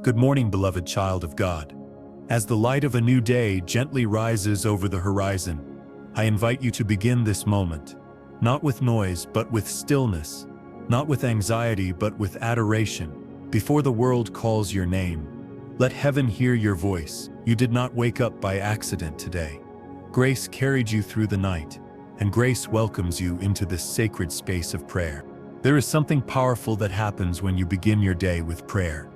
Good morning, beloved child of God. As the light of a new day gently rises over the horizon, I invite you to begin this moment, not with noise but with stillness, not with anxiety but with adoration. Before the world calls your name, let heaven hear your voice. You did not wake up by accident today. Grace carried you through the night, and grace welcomes you into this sacred space of prayer. There is something powerful that happens when you begin your day with prayer.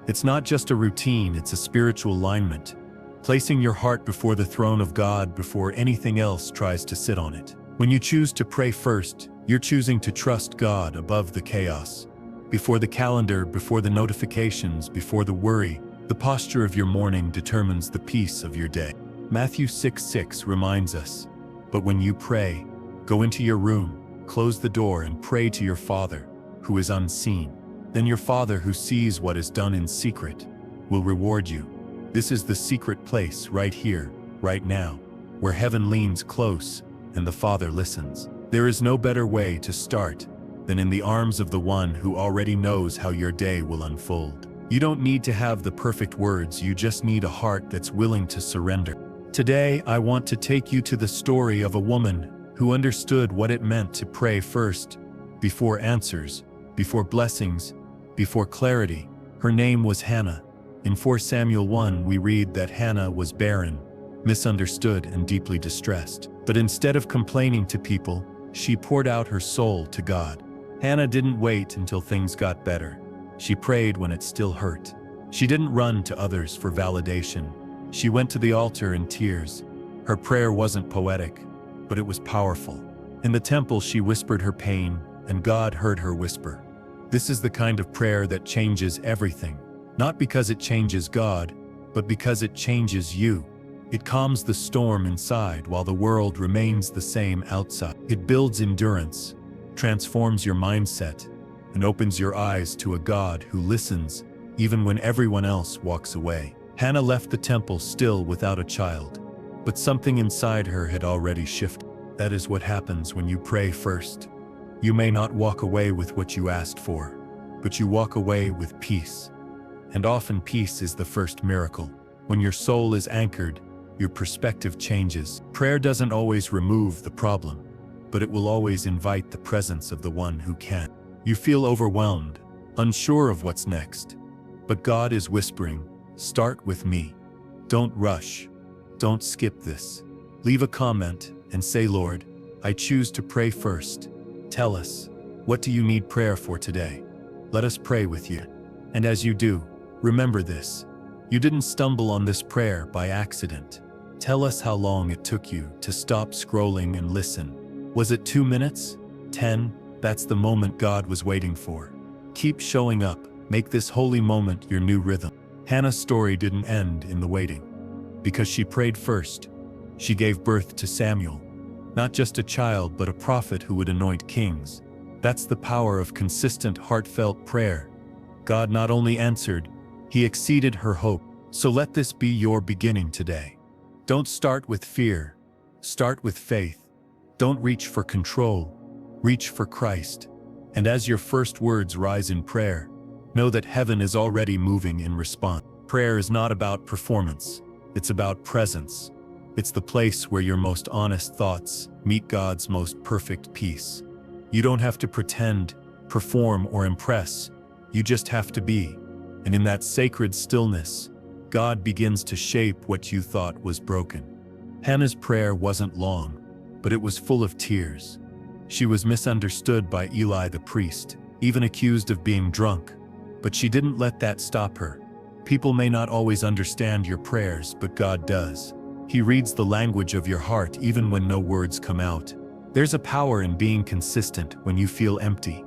It's not just a routine, it's a spiritual alignment, placing your heart before the throne of God before anything else tries to sit on it. When you choose to pray first, you're choosing to trust God above the chaos. Before the calendar, before the notifications, before the worry, the posture of your morning determines the peace of your day. Matthew 6:6 reminds us, "But when you pray, go into your room, close the door and pray to your Father, who is unseen. Then your Father who sees what is done in secret will reward you." This is the secret place right here, right now, where heaven leans close and the Father listens. There is no better way to start than in the arms of the one who already knows how your day will unfold. You don't need to have the perfect words, you just need a heart that's willing to surrender. Today, I want to take you to the story of a woman who understood what it meant to pray first, before answers, before blessings, before clarity. Her name was Hannah. In 1 Samuel 1, we read that Hannah was barren, misunderstood, and deeply distressed. But instead of complaining to people, she poured out her soul to God. Hannah didn't wait until things got better. She prayed when it still hurt. She didn't run to others for validation. She went to the altar in tears. Her prayer wasn't poetic, but it was powerful. In the temple, she whispered her pain, and God heard her whisper. This is the kind of prayer that changes everything. Not because it changes God, but because it changes you. It calms the storm inside while the world remains the same outside. It builds endurance, transforms your mindset, and opens your eyes to a God who listens even when everyone else walks away. Hannah left the temple still without a child, but something inside her had already shifted. That is what happens when you pray first. You may not walk away with what you asked for, but you walk away with peace. And often peace is the first miracle. When your soul is anchored, your perspective changes. Prayer doesn't always remove the problem, but it will always invite the presence of the one who can. You feel overwhelmed, unsure of what's next. But God is whispering, "Start with me. Don't rush. Don't skip this. Leave a comment and say, 'Lord, I choose to pray first.' Tell us, what do you need prayer for today? Let us pray with you. And as you do, remember this. You didn't stumble on this prayer by accident. Tell us how long it took you to stop scrolling and listen. Was it 2 minutes? 10? That's the moment God was waiting for. Keep showing up. Make this holy moment your new rhythm. Hannah's story didn't end in the waiting. Because she prayed first, she gave birth to Samuel. Not just a child, but a prophet who would anoint kings. That's the power of consistent, heartfelt prayer. God not only answered, He exceeded her hope. So let this be your beginning today. Don't start with fear. Start with faith. Don't reach for control. Reach for Christ. And as your first words rise in prayer, know that heaven is already moving in response. Prayer is not about performance. It's about presence. It's the place where your most honest thoughts meet God's most perfect peace. You don't have to pretend, perform, or impress. You just have to be. And in that sacred stillness, God begins to shape what you thought was broken. Hannah's prayer wasn't long, but it was full of tears. She was misunderstood by Eli the priest, even accused of being drunk. But she didn't let that stop her. People may not always understand your prayers, but God does. He reads the language of your heart even when no words come out. There's a power in being consistent when you feel empty,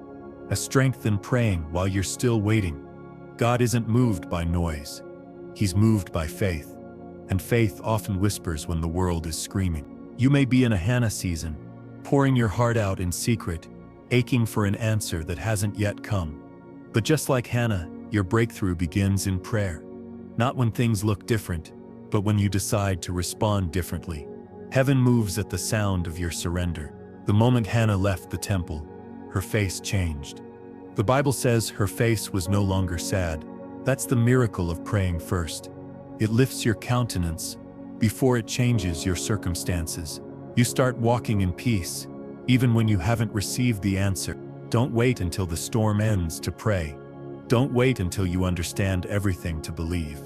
a strength in praying while you're still waiting. God isn't moved by noise. He's moved by faith. And faith often whispers when the world is screaming. You may be in a Hannah season, pouring your heart out in secret, aching for an answer that hasn't yet come. But just like Hannah, your breakthrough begins in prayer. Not when things look different, but when you decide to respond differently. Heaven moves at the sound of your surrender. The moment Hannah left the temple, her face changed. The Bible says her face was no longer sad, That's the miracle of praying first. It lifts your countenance before it changes your circumstances. You start walking in peace, even when you haven't received the answer. Don't wait until the storm ends to pray. Don't wait until you understand everything to believe.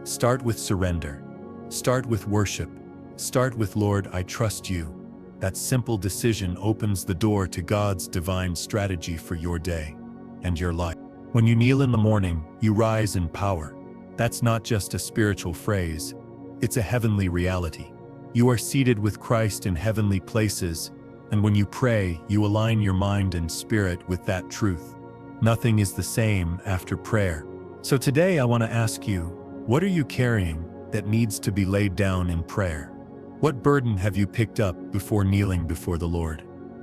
Start with surrender. Start with worship. Start with, Lord, I trust you. That simple decision opens the door to God's divine strategy for your day and your life. When you kneel in the morning, you rise in power. That's not just a spiritual phrase, it's a heavenly reality. You are seated with Christ in heavenly places, and when you pray, you align your mind and spirit with that truth. Nothing is the same after prayer. So today I want to ask you, what are you carrying that needs to be laid down in prayer? What burden have you picked up before kneeling before the Lord?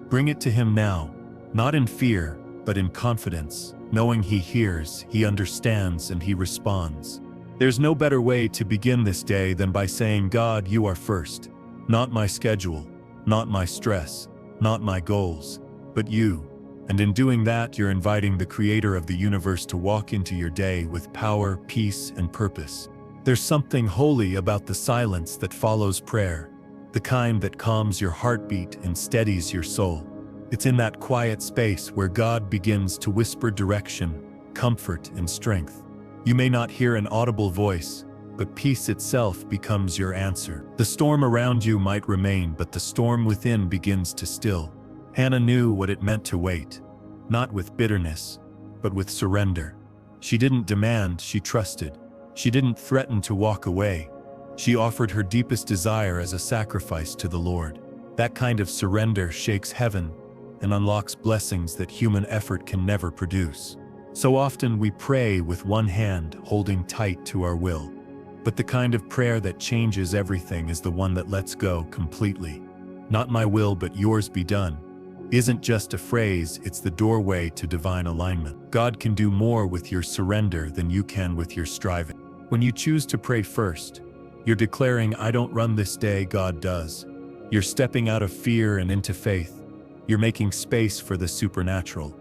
Bring it to Him now, not in fear, but in confidence, knowing He hears, He understands, and He responds. There's no better way to begin this day than by saying, God, you are first. Not my schedule, not my stress, not my goals, but you. And in doing that, you're inviting the Creator of the universe to walk into your day with power, peace, and purpose. There's something holy about the silence that follows prayer, the kind that calms your heartbeat and steadies your soul. It's in that quiet space where God begins to whisper direction, comfort, and strength. You may not hear an audible voice, but peace itself becomes your answer. The storm around you might remain, but the storm within begins to still. Hannah knew what it meant to wait, not with bitterness, but with surrender. She didn't demand, she trusted. She didn't threaten to walk away. She offered her deepest desire as a sacrifice to the Lord. That kind of surrender shakes heaven and unlocks blessings that human effort can never produce. So often we pray with one hand holding tight to our will. But the kind of prayer that changes everything is the one that lets go completely. Not my will, but yours be done isn't just a phrase, it's the doorway to divine alignment. God can do more with your surrender than you can with your striving. When you choose to pray first, you're declaring, I don't run this day, God does. You're stepping out of fear and into faith. You're making space for the supernatural.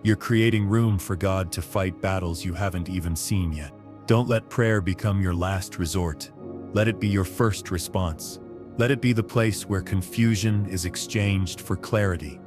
You're creating room for God to fight battles you haven't even seen yet. Don't let prayer become your last resort. Let it be your first response. Let it be the place where confusion is exchanged for clarity,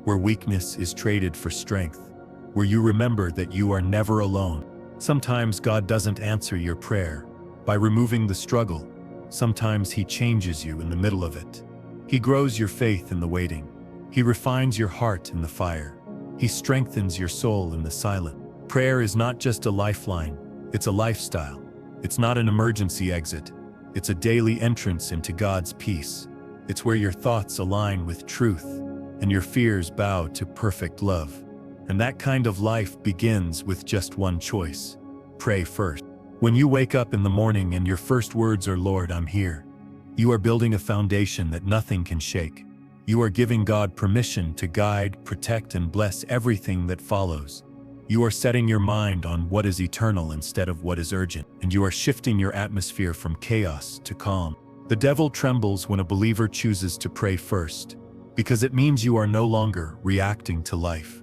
where weakness is traded for strength, where you remember that you are never alone. Sometimes God doesn't answer your prayer by removing the struggle. Sometimes He changes you in the middle of it. He grows your faith in the waiting. He refines your heart in the fire. He strengthens your soul in the silence. Prayer is not just a lifeline, it's a lifestyle. It's not an emergency exit. It's a daily entrance into God's peace. It's where your thoughts align with truth and your fears bow to perfect love. And that kind of life begins with just one choice: pray first. When you wake up in the morning and your first words are, Lord, I'm here, you are building a foundation that nothing can shake. You are giving God permission to guide, protect, and bless everything that follows. You are setting your mind on what is eternal instead of what is urgent, and you are shifting your atmosphere from chaos to calm. The devil trembles when a believer chooses to pray first, because it means you are no longer reacting to life.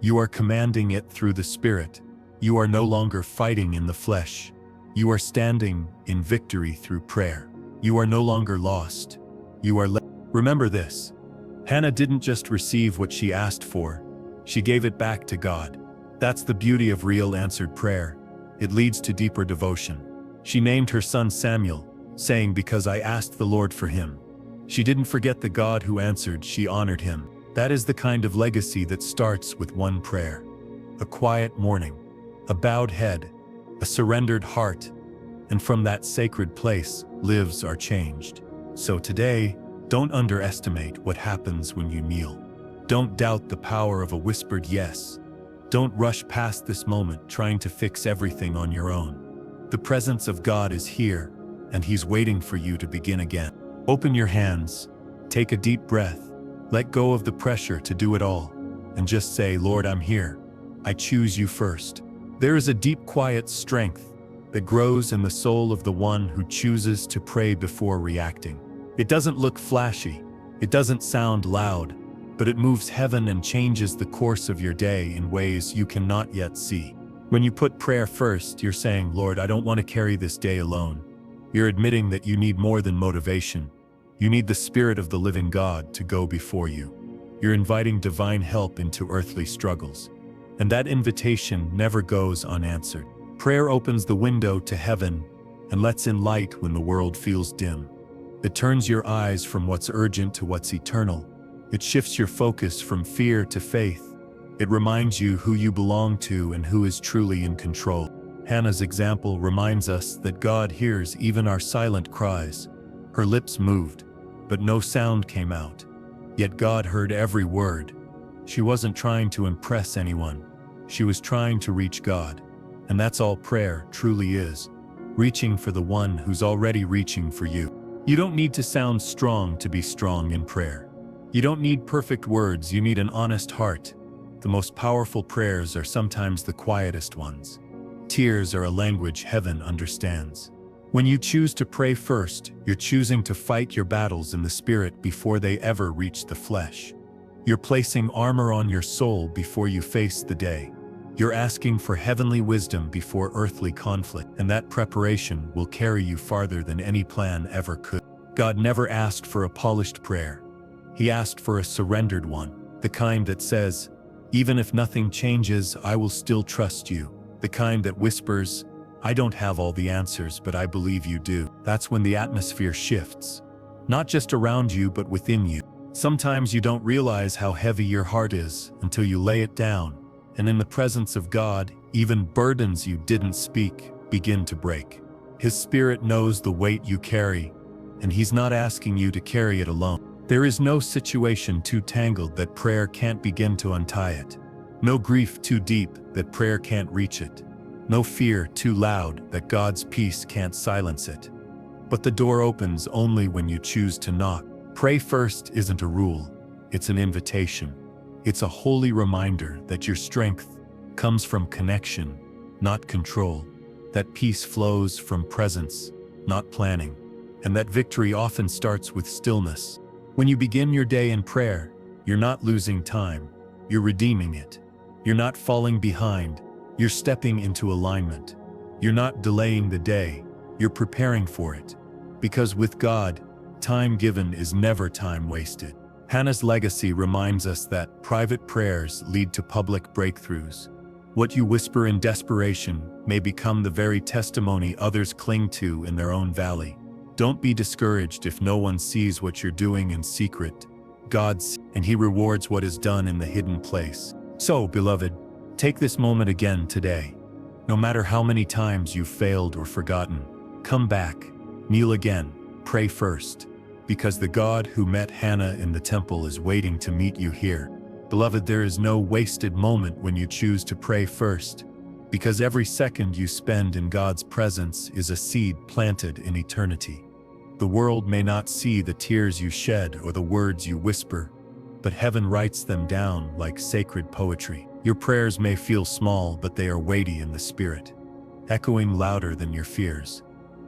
You are commanding it through the Spirit. You are no longer fighting in the flesh. You are standing in victory through prayer. You are no longer lost. You are Remember this: Hannah didn't just receive what she asked for, she gave it back to God. That's the beauty of real answered prayer. It leads to deeper devotion. She named her son Samuel, saying, because I asked the Lord for him. She didn't forget the God who answered, she honored him. That is the kind of legacy that starts with one prayer. A quiet morning, a bowed head, a surrendered heart, and from that sacred place, lives are changed. So today, don't underestimate what happens when you kneel. Don't doubt the power of a whispered yes. Don't rush past this moment trying to fix everything on your own. The presence of God is here, and He's waiting for you to begin again. Open your hands, take a deep breath, let go of the pressure to do it all, and just say, Lord, I'm here. I choose you first. There is a deep, quiet strength that grows in the soul of the one who chooses to pray before reacting. It doesn't look flashy, it doesn't sound loud, but it moves heaven and changes the course of your day in ways you cannot yet see. When you put prayer first, you're saying, Lord, I don't want to carry this day alone. You're admitting that you need more than motivation. You need the Spirit of the living God to go before you. You're inviting divine help into earthly struggles. And that invitation never goes unanswered. Prayer opens the window to heaven and lets in light when the world feels dim. It turns your eyes from what's urgent to what's eternal. It shifts your focus from fear to faith. It reminds you who you belong to and who is truly in control. Hannah's example reminds us that God hears even our silent cries. Her lips moved, but no sound came out. Yet God heard every word. She wasn't trying to impress anyone. She was trying to reach God. And that's all prayer truly is. Reaching for the one who's already reaching for you. You don't need to sound strong to be strong in prayer. You don't need perfect words, you need an honest heart. The most powerful prayers are sometimes the quietest ones. Tears are a language heaven understands. When you choose to pray first, you're choosing to fight your battles in the spirit before they ever reach the flesh. You're placing armor on your soul before you face the day. You're asking for heavenly wisdom before earthly conflict, and that preparation will carry you farther than any plan ever could. God never asked for a polished prayer. He asked for a surrendered one, the kind that says, even if nothing changes, I will still trust you. The kind that whispers, I don't have all the answers, but I believe you do. That's when the atmosphere shifts. Not just around you, but within you. Sometimes you don't realize how heavy your heart is until you lay it down. And in the presence of God, even burdens you didn't speak begin to break. His Spirit knows the weight you carry, and He's not asking you to carry it alone. There is no situation too tangled that prayer can't begin to untie it. No grief too deep that prayer can't reach it. No fear too loud that God's peace can't silence it. But the door opens only when you choose to knock. Pray first isn't a rule, it's an invitation. It's a holy reminder that your strength comes from connection, not control. That peace flows from presence, not planning. And that victory often starts with stillness. When you begin your day in prayer, you're not losing time, you're redeeming it. You're not falling behind, you're stepping into alignment. You're not delaying the day, you're preparing for it. Because with God, time given is never time wasted. Hannah's legacy reminds us that private prayers lead to public breakthroughs. What you whisper in desperation may become the very testimony others cling to in their own valley. Don't be discouraged if no one sees what you're doing in secret. God sees, and He rewards what is done in the hidden place. So, beloved, take this moment again today. No matter how many times you've failed or forgotten, come back, kneel again, pray first. Because the God who met Hannah in the temple is waiting to meet you here. Beloved, there is no wasted moment when you choose to pray first, because every second you spend in God's presence is a seed planted in eternity. The world may not see the tears you shed or the words you whisper, but heaven writes them down like sacred poetry. Your prayers may feel small, but they are weighty in the spirit, echoing louder than your fears.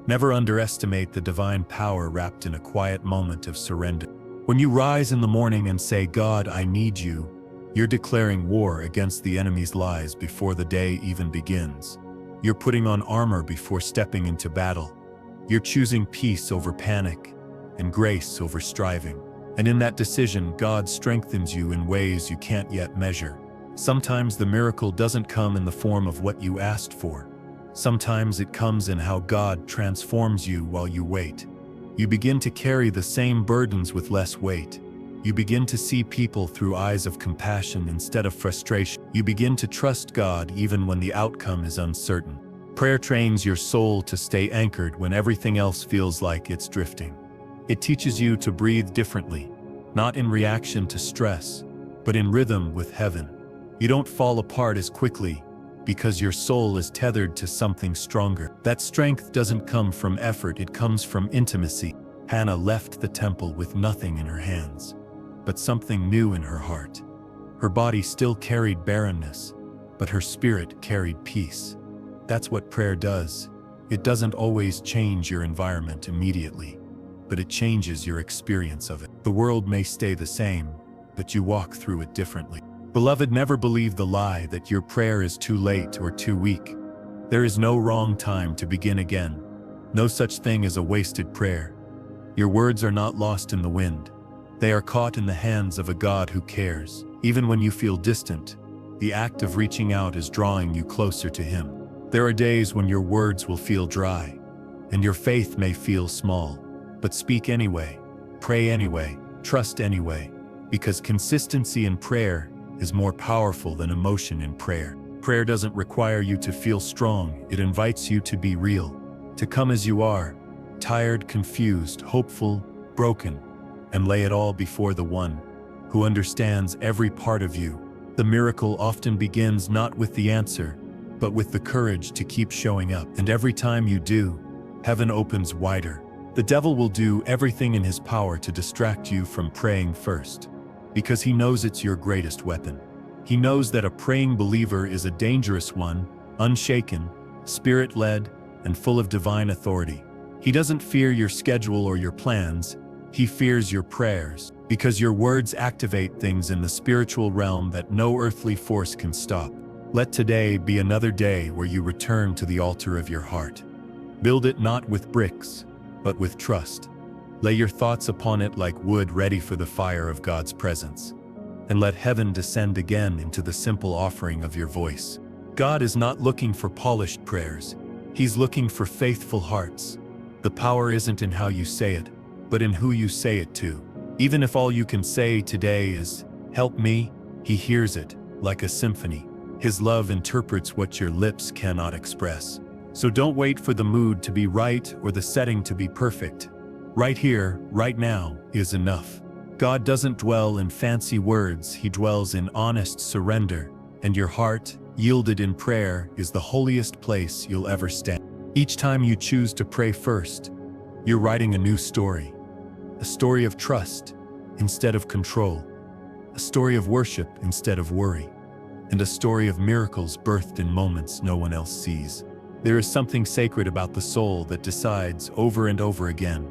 Never underestimate the divine power wrapped in a quiet moment of surrender. When you rise in the morning and say, God, I need you, you're declaring war against the enemy's lies before the day even begins. You're putting on armor before stepping into battle. You're choosing peace over panic and grace over striving. And in that decision, God strengthens you in ways you can't yet measure. Sometimes the miracle doesn't come in the form of what you asked for. Sometimes it comes in how God transforms you while you wait. You begin to carry the same burdens with less weight. You begin to see people through eyes of compassion instead of frustration. You begin to trust God even when the outcome is uncertain. Prayer trains your soul to stay anchored when everything else feels like it's drifting. It teaches you to breathe differently, not in reaction to stress, but in rhythm with heaven. You don't fall apart as quickly, because your soul is tethered to something stronger. That strength doesn't come from effort, it comes from intimacy. Hannah left the temple with nothing in her hands, but something new in her heart. Her body still carried barrenness, but her spirit carried peace. That's what prayer does. It doesn't always change your environment immediately, but it changes your experience of it. The world may stay the same, but you walk through it differently. Beloved, never believe the lie that your prayer is too late or too weak. There is no wrong time to begin again. No such thing as a wasted prayer. Your words are not lost in the wind. They are caught in the hands of a God who cares. Even when you feel distant, the act of reaching out is drawing you closer to Him. There are days when your words will feel dry, and your faith may feel small. But speak anyway, pray anyway, trust anyway, because consistency in prayer is more powerful than emotion in prayer. Prayer doesn't require you to feel strong, it invites you to be real, to come as you are, tired, confused, hopeful, broken, and lay it all before the one who understands every part of you. The miracle often begins not with the answer, but with the courage to keep showing up. And every time you do, heaven opens wider. The devil will do everything in his power to distract you from praying first, because he knows it's your greatest weapon. He knows that a praying believer is a dangerous one, unshaken, spirit-led, and full of divine authority. He doesn't fear your schedule or your plans, he fears your prayers, because your words activate things in the spiritual realm that no earthly force can stop. Let today be another day where you return to the altar of your heart. Build it not with bricks, but with trust. Lay your thoughts upon it like wood ready for the fire of God's presence. And let heaven descend again into the simple offering of your voice. God is not looking for polished prayers. He's looking for faithful hearts. The power isn't in how you say it, but in who you say it to. Even if all you can say today is, "Help me," He hears it, like a symphony. His love interprets what your lips cannot express. So don't wait for the mood to be right or the setting to be perfect. Right here, right now, is enough. God doesn't dwell in fancy words, He dwells in honest surrender, and your heart, yielded in prayer, is the holiest place you'll ever stand. Each time you choose to pray first, you're writing a new story. A story of trust instead of control. A story of worship instead of worry. And a story of miracles birthed in moments no one else sees. There is something sacred about the soul that decides over and over again,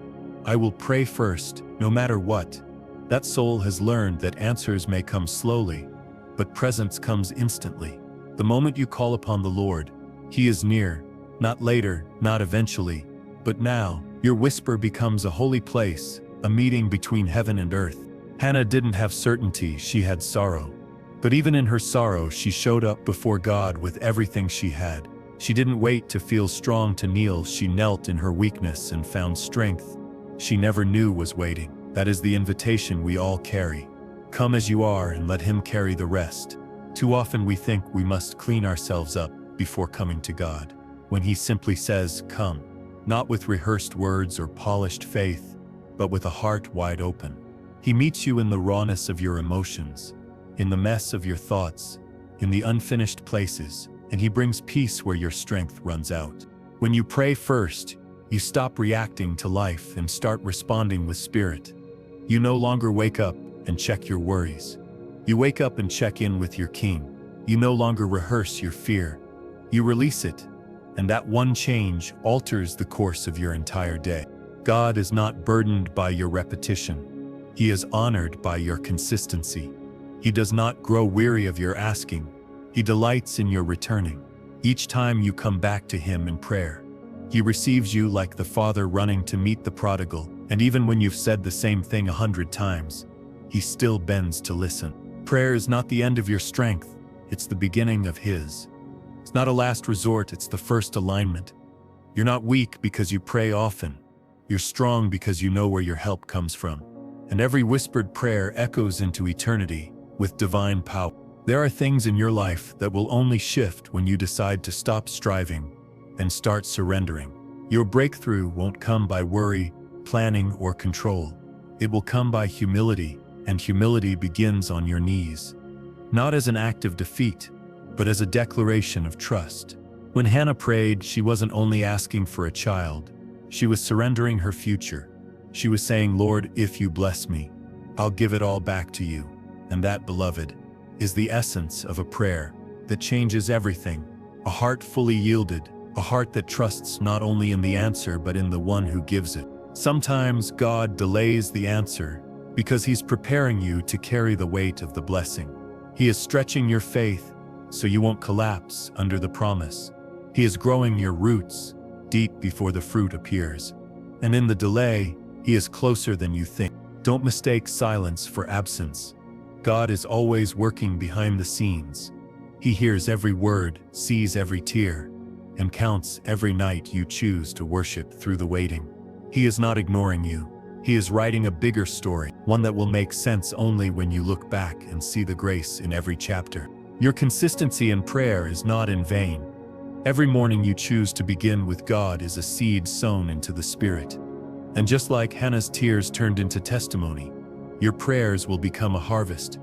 "I will pray first, no matter what." That soul has learned that answers may come slowly, but presence comes instantly. The moment you call upon the Lord, He is near, not later, not eventually, but now. Your whisper becomes a holy place, a meeting between heaven and earth. Hannah didn't have certainty, she had sorrow. But even in her sorrow, she showed up before God with everything she had. She didn't wait to feel strong to kneel, she knelt in her weakness and found strength she never knew was waiting. That is the invitation we all carry. Come as you are and let Him carry the rest. Too often we think we must clean ourselves up before coming to God, when He simply says, "Come," not with rehearsed words or polished faith, but with a heart wide open. He meets you in the rawness of your emotions, in the mess of your thoughts, in the unfinished places, and He brings peace where your strength runs out. When you pray first, you stop reacting to life and start responding with spirit. You no longer wake up and check your worries. You wake up and check in with your King. You no longer rehearse your fear. You release it, and that one change alters the course of your entire day. God is not burdened by your repetition. He is honored by your consistency. He does not grow weary of your asking. He delights in your returning. Each time you come back to Him in prayer, He receives you like the father running to meet the prodigal, and even when you've said the same thing 100 times, He still bends to listen. Prayer is not the end of your strength, it's the beginning of His. It's not a last resort, it's the first alignment. You're not weak because you pray often. You're strong because you know where your help comes from. And every whispered prayer echoes into eternity with divine power. There are things in your life that will only shift when you decide to stop striving and start surrendering. Your breakthrough won't come by worry, planning, or control. It will come by humility, and humility begins on your knees. Not as an act of defeat, but as a declaration of trust. When Hannah prayed, she wasn't only asking for a child, she was surrendering her future. She was saying, "Lord, if you bless me, I'll give it all back to you." And that, beloved, is the essence of a prayer that changes everything. A heart fully yielded, a heart that trusts not only in the answer but in the one who gives it. Sometimes God delays the answer because He's preparing you to carry the weight of the blessing. He is stretching your faith so you won't collapse under the promise. He is growing your roots deep before the fruit appears. And in the delay, He is closer than you think. Don't mistake silence for absence. God is always working behind the scenes. He hears every word, sees every tear, and counts every night you choose to worship through the waiting. He is not ignoring you. He is writing a bigger story, one that will make sense only when you look back and see the grace in every chapter. Your consistency in prayer is not in vain. Every morning you choose to begin with God is a seed sown into the Spirit. And just like Hannah's tears turned into testimony, your prayers will become a harvest,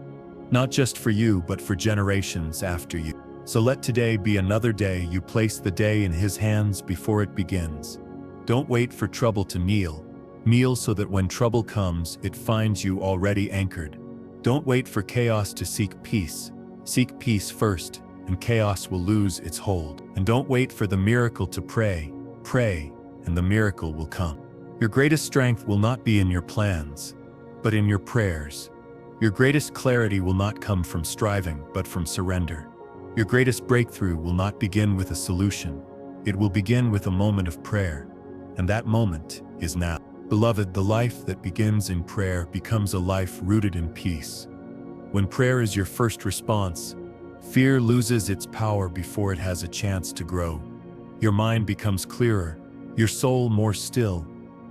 not just for you but for generations after you. So let today be another day you place the day in His hands before it begins. Don't wait for trouble to kneel. Kneel so that when trouble comes, it finds you already anchored. Don't wait for chaos to seek peace. Seek peace first, and chaos will lose its hold. And don't wait for the miracle to pray. Pray, and the miracle will come. Your greatest strength will not be in your plans, but in your prayers. Your greatest clarity will not come from striving, but from surrender. Your greatest breakthrough will not begin with a solution. It will begin with a moment of prayer. And that moment is now. Beloved, the life that begins in prayer becomes a life rooted in peace. When prayer is your first response, fear loses its power before it has a chance to grow. Your mind becomes clearer, your soul more still,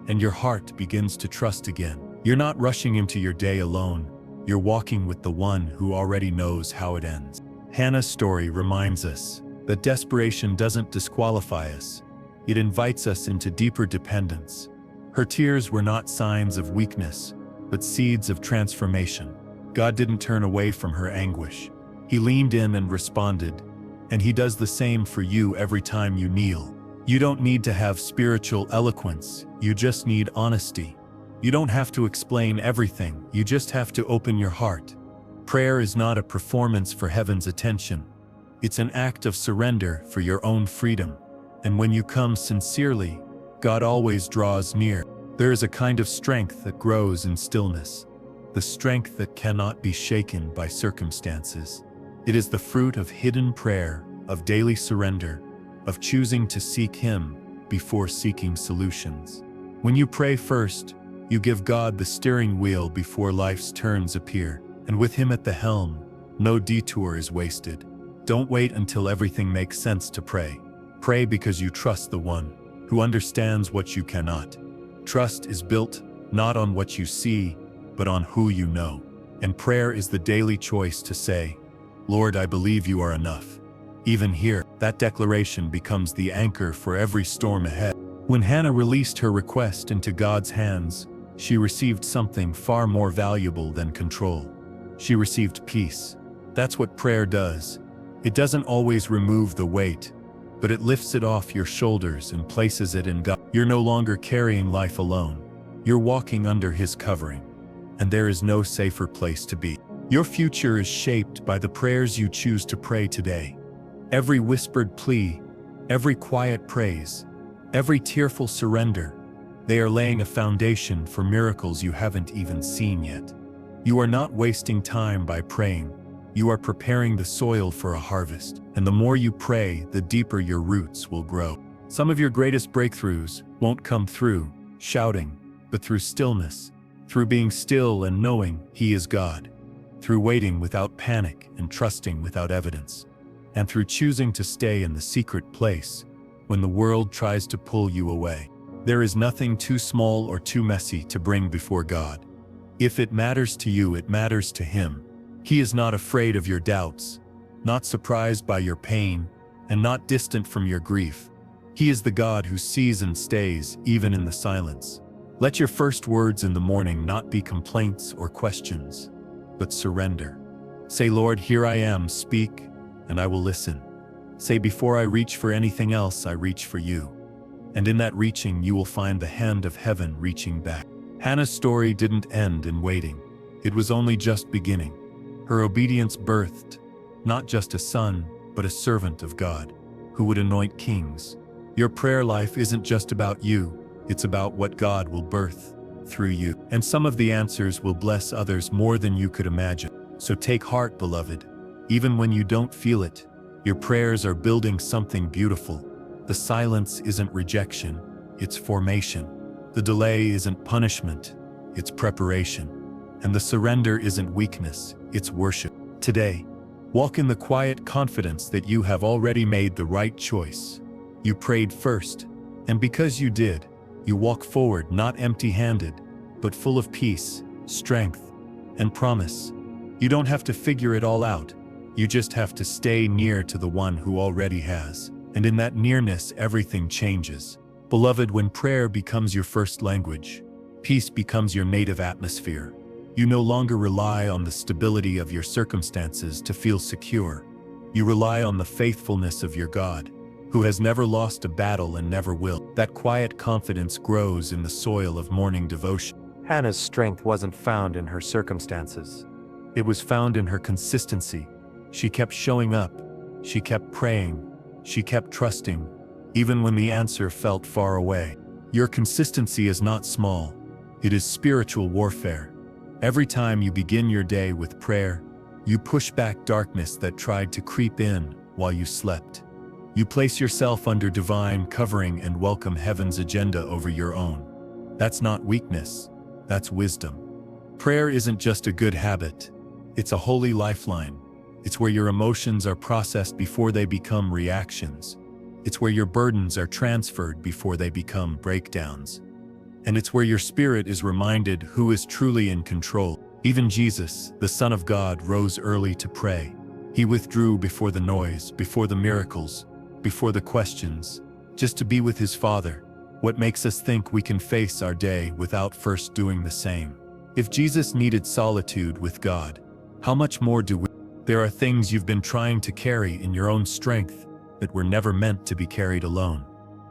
and your heart begins to trust again. You're not rushing into your day alone. You're walking with the one who already knows how it ends. Hannah's story reminds us that desperation doesn't disqualify us. It invites us into deeper dependence. Her tears were not signs of weakness, but seeds of transformation. God didn't turn away from her anguish. He leaned in and responded, and He does the same for you every time you kneel. You don't need to have spiritual eloquence, you just need honesty. You don't have to explain everything, you just have to open your heart. Prayer is not a performance for heaven's attention. It's an act of surrender for your own freedom. And when you come sincerely, God always draws near. There is a kind of strength that grows in stillness, the strength that cannot be shaken by circumstances. It is the fruit of hidden prayer, of daily surrender, of choosing to seek Him before seeking solutions. When you pray first, you give God the steering wheel before life's turns appear, and with Him at the helm, no detour is wasted. Don't wait until everything makes sense to pray. Pray because you trust the one who understands what you cannot. Trust is built not on what you see, but on who you know. And prayer is the daily choice to say, Lord, I believe you are enough. Even here, that declaration becomes the anchor for every storm ahead. When Hannah released her request into God's hands, she received something far more valuable than control. She received peace. That's what prayer does. It doesn't always remove the weight, but it lifts it off your shoulders and places it in God. You're no longer carrying life alone. You're walking under His covering, and there is no safer place to be. Your future is shaped by the prayers you choose to pray today. Every whispered plea, every quiet praise, every tearful surrender, they are laying a foundation for miracles you haven't even seen yet. You are not wasting time by praying. You are preparing the soil for a harvest, and the more you pray, the deeper your roots will grow. Some of your greatest breakthroughs won't come through shouting, but through stillness, through being still and knowing He is God, through waiting without panic and trusting without evidence, and through choosing to stay in the secret place when the world tries to pull you away. There is nothing too small or too messy to bring before God. If it matters to you, it matters to Him. He is not afraid of your doubts, not surprised by your pain, and not distant from your grief. He is the God who sees and stays even in the silence. Let your first words in the morning not be complaints or questions, but surrender. Say, Lord, here I am, speak, and I will listen. Say, before I reach for anything else, I reach for you. And in that reaching, you will find the hand of heaven reaching back. Hannah's story didn't end in waiting. It was only just beginning. Her obedience birthed not just a son, but a servant of God, who would anoint kings. Your prayer life isn't just about you, it's about what God will birth through you. And some of the answers will bless others more than you could imagine. So take heart, beloved. Even when you don't feel it, your prayers are building something beautiful. The silence isn't rejection, it's formation. The delay isn't punishment, it's preparation. And the surrender isn't weakness, it's worship. Today, walk in the quiet confidence that you have already made the right choice. You prayed first, and because you did, you walk forward not empty-handed, but full of peace, strength, and promise. You don't have to figure it all out. You just have to stay near to the one who already has. And in that nearness, everything changes. Beloved, when prayer becomes your first language, peace becomes your native atmosphere. You no longer rely on the stability of your circumstances to feel secure. You rely on the faithfulness of your God, who has never lost a battle and never will. That quiet confidence grows in the soil of morning devotion. Hannah's strength wasn't found in her circumstances. It was found in her consistency. She kept showing up. She kept praying. She kept trusting, even when the answer felt far away. Your consistency is not small. It is spiritual warfare. Every time you begin your day with prayer, you push back darkness that tried to creep in while you slept. You place yourself under divine covering and welcome heaven's agenda over your own. That's not weakness, that's wisdom. Prayer isn't just a good habit, it's a holy lifeline. It's where your emotions are processed before they become reactions. It's where your burdens are transferred before they become breakdowns. And it's where your spirit is reminded who is truly in control. Even Jesus, the Son of God, rose early to pray. He withdrew before the noise, before the miracles, before the questions, just to be with his Father. What makes us think we can face our day without first doing the same? If Jesus needed solitude with God, how much more do we? There are things you've been trying to carry in your own strength that were never meant to be carried alone.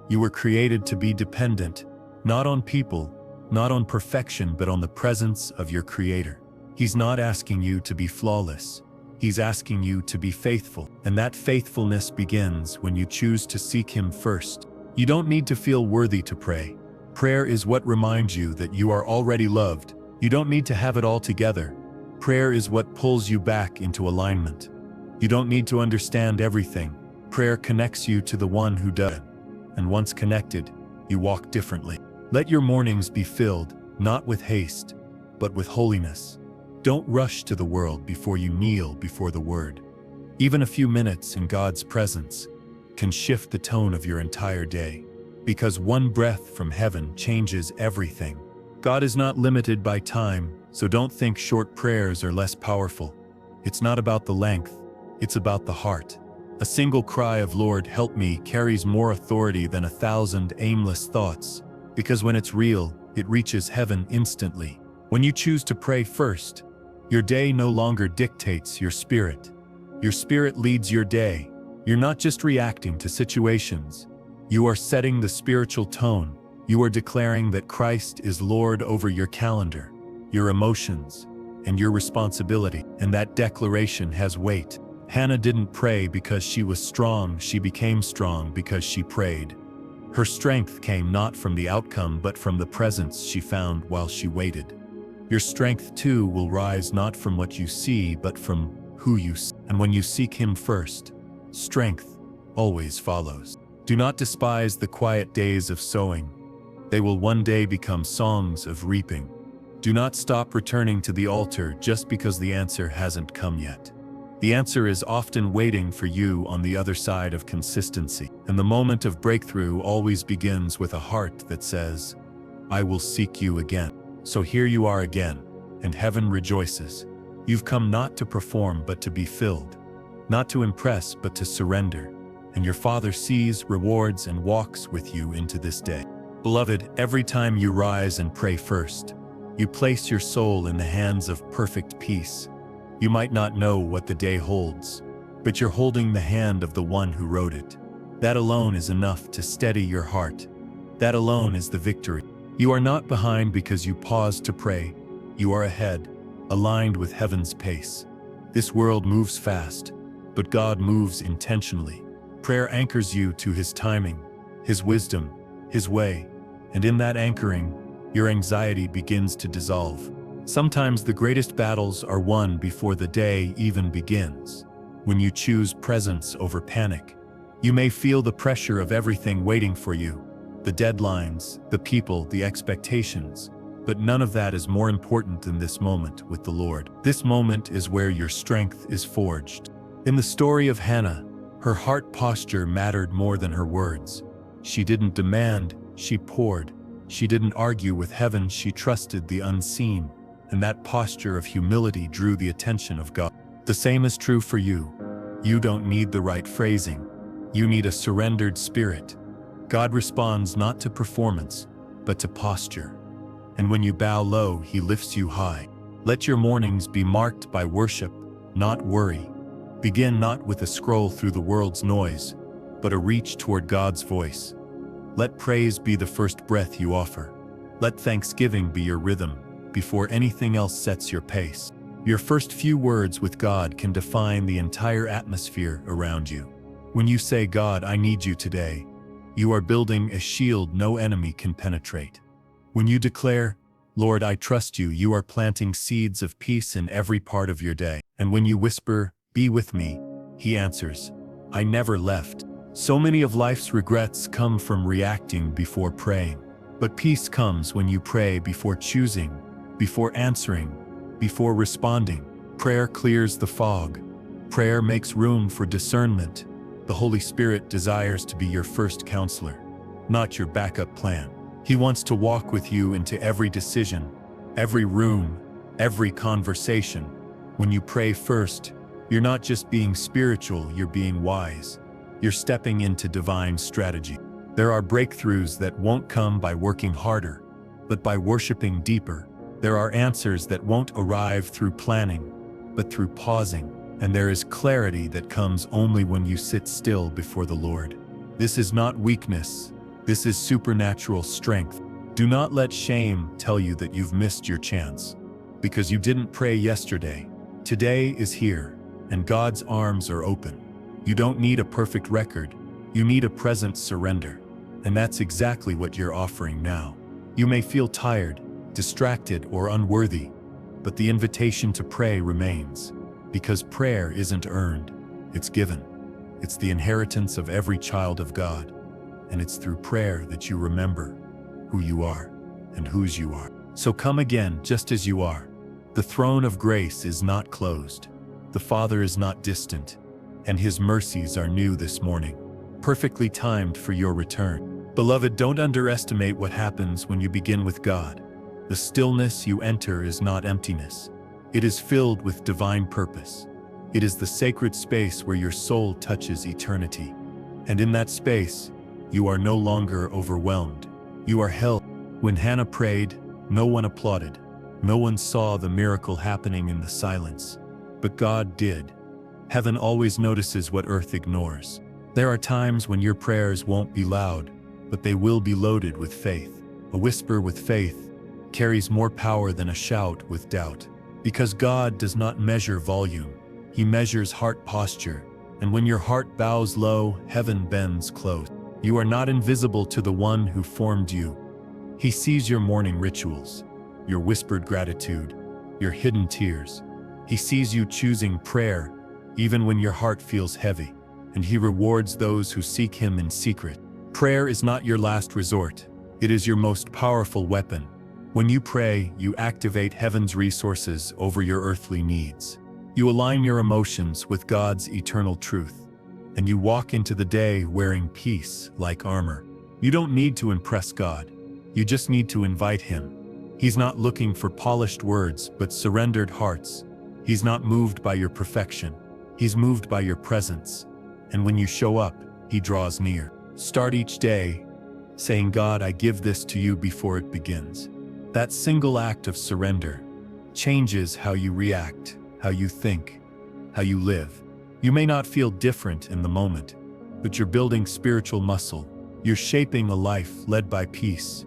You were created to be dependent, not on people, not on perfection, but on the presence of your Creator. He's not asking you to be flawless. He's asking you to be faithful. And that faithfulness begins when you choose to seek Him first. You don't need to feel worthy to pray. Prayer is what reminds you that you are already loved. You don't need to have it all together. Prayer is what pulls you back into alignment. You don't need to understand everything. Prayer connects you to the one who does. And once connected, you walk differently. Let your mornings be filled, not with haste, but with holiness. Don't rush to the world before you kneel before the Word. Even a few minutes in God's presence can shift the tone of your entire day, because one breath from heaven changes everything. God is not limited by time, so don't think short prayers are less powerful. It's not about the length, it's about the heart. A single cry of "Lord, help me" carries more authority than 1,000 aimless thoughts, because when it's real, it reaches heaven instantly. When you choose to pray first, your day no longer dictates your spirit. Your spirit leads your day. You're not just reacting to situations. You are setting the spiritual tone. You are declaring that Christ is Lord over your calendar, your emotions, and your responsibility. And that declaration has weight. Hannah didn't pray because she was strong. She became strong because she prayed. Her strength came not from the outcome but from the presence she found while she waited. Your strength too will rise not from what you see but from who you see. And when you seek Him first, strength always follows. Do not despise the quiet days of sowing. They will one day become songs of reaping. Do not stop returning to the altar just because the answer hasn't come yet. The answer is often waiting for you on the other side of consistency. And the moment of breakthrough always begins with a heart that says, "I will seek you again." So here you are again, and heaven rejoices. You've come not to perform but to be filled, not to impress but to surrender. And your Father sees, rewards, and walks with you into this day. Beloved, every time you rise and pray first, you place your soul in the hands of perfect peace. You might not know what the day holds, but you're holding the hand of the one who wrote it. That alone is enough to steady your heart. That alone is the victory. You are not behind because you paused to pray. You are ahead, aligned with heaven's pace. This world moves fast, but God moves intentionally. Prayer anchors you to His timing, His wisdom, His way, and in that anchoring, your anxiety begins to dissolve. Sometimes the greatest battles are won before the day even begins. when you choose presence over panic. You may feel the pressure of everything waiting for you, the deadlines, the people, the expectations, but none of that is more important than this moment with the Lord. This moment is where your strength is forged. In the story of Hannah, her heart posture mattered more than her words. She didn't demand, she poured. She didn't argue with heaven, she trusted the unseen, and that posture of humility drew the attention of God. The same is true for you. You don't need the right phrasing. You need a surrendered spirit. God responds not to performance, but to posture. And when you bow low, He lifts you high. Let your mornings be marked by worship, not worry. Begin not with a scroll through the world's noise, but a reach toward God's voice. Let praise be the first breath you offer. Let thanksgiving be your rhythm, before anything else sets your pace. Your first few words with God can define the entire atmosphere around you. When you say, "God, I need you today," you are building a shield no enemy can penetrate. When you declare, "Lord, I trust you," you are planting seeds of peace in every part of your day. And when you whisper, "Be with me," He answers, "I never left." So many of life's regrets come from reacting before praying. But peace comes when you pray before choosing, before answering, before responding. Prayer clears the fog. Prayer makes room for discernment. The Holy Spirit desires to be your first counselor, not your backup plan. He wants to walk with you into every decision, every room, every conversation. When you pray first, you're not just being spiritual, you're being wise. You're stepping into divine strategy. There are breakthroughs that won't come by working harder, but by worshiping deeper. There are answers that won't arrive through planning, but through pausing. And there is clarity that comes only when you sit still before the Lord. This is not weakness. This is supernatural strength. Do not let shame tell you that you've missed your chance. Because you didn't pray yesterday. Today is here, and God's arms are open. You don't need a perfect record. You need a present surrender. And that's exactly what you're offering now. You may feel tired, distracted, or unworthy, but the invitation to pray remains. Because prayer isn't earned, it's given. It's the inheritance of every child of God. And it's through prayer that you remember who you are and whose you are. So come again just as you are. The throne of grace is not closed. The Father is not distant, and His mercies are new this morning, perfectly timed for your return. Beloved, don't underestimate what happens when you begin with God. The stillness you enter is not emptiness. It is filled with divine purpose. It is the sacred space where your soul touches eternity. And in that space, you are no longer overwhelmed. You are held. When Hannah prayed, no one applauded. No one saw the miracle happening in the silence. But God did. Heaven always notices what earth ignores. There are times when your prayers won't be loud, but they will be loaded with faith. A whisper with faith carries more power than a shout with doubt. Because God does not measure volume, He measures heart posture. And when your heart bows low, heaven bends close. You are not invisible to the one who formed you. He sees your morning rituals, your whispered gratitude, your hidden tears. He sees you choosing prayer, even when your heart feels heavy. And He rewards those who seek Him in secret. Prayer is not your last resort. It is your most powerful weapon. When you pray, you activate heaven's resources over your earthly needs. You align your emotions with God's eternal truth, and you walk into the day wearing peace like armor. You don't need to impress God. You just need to invite Him. He's not looking for polished words, but surrendered hearts. He's not moved by your perfection. He's moved by your presence. And when you show up, He draws near. Start each day saying, "God, I give this to you," before it begins. That single act of surrender changes how you react, how you think, how you live. You may not feel different in the moment, but you're building spiritual muscle. You're shaping a life led by peace,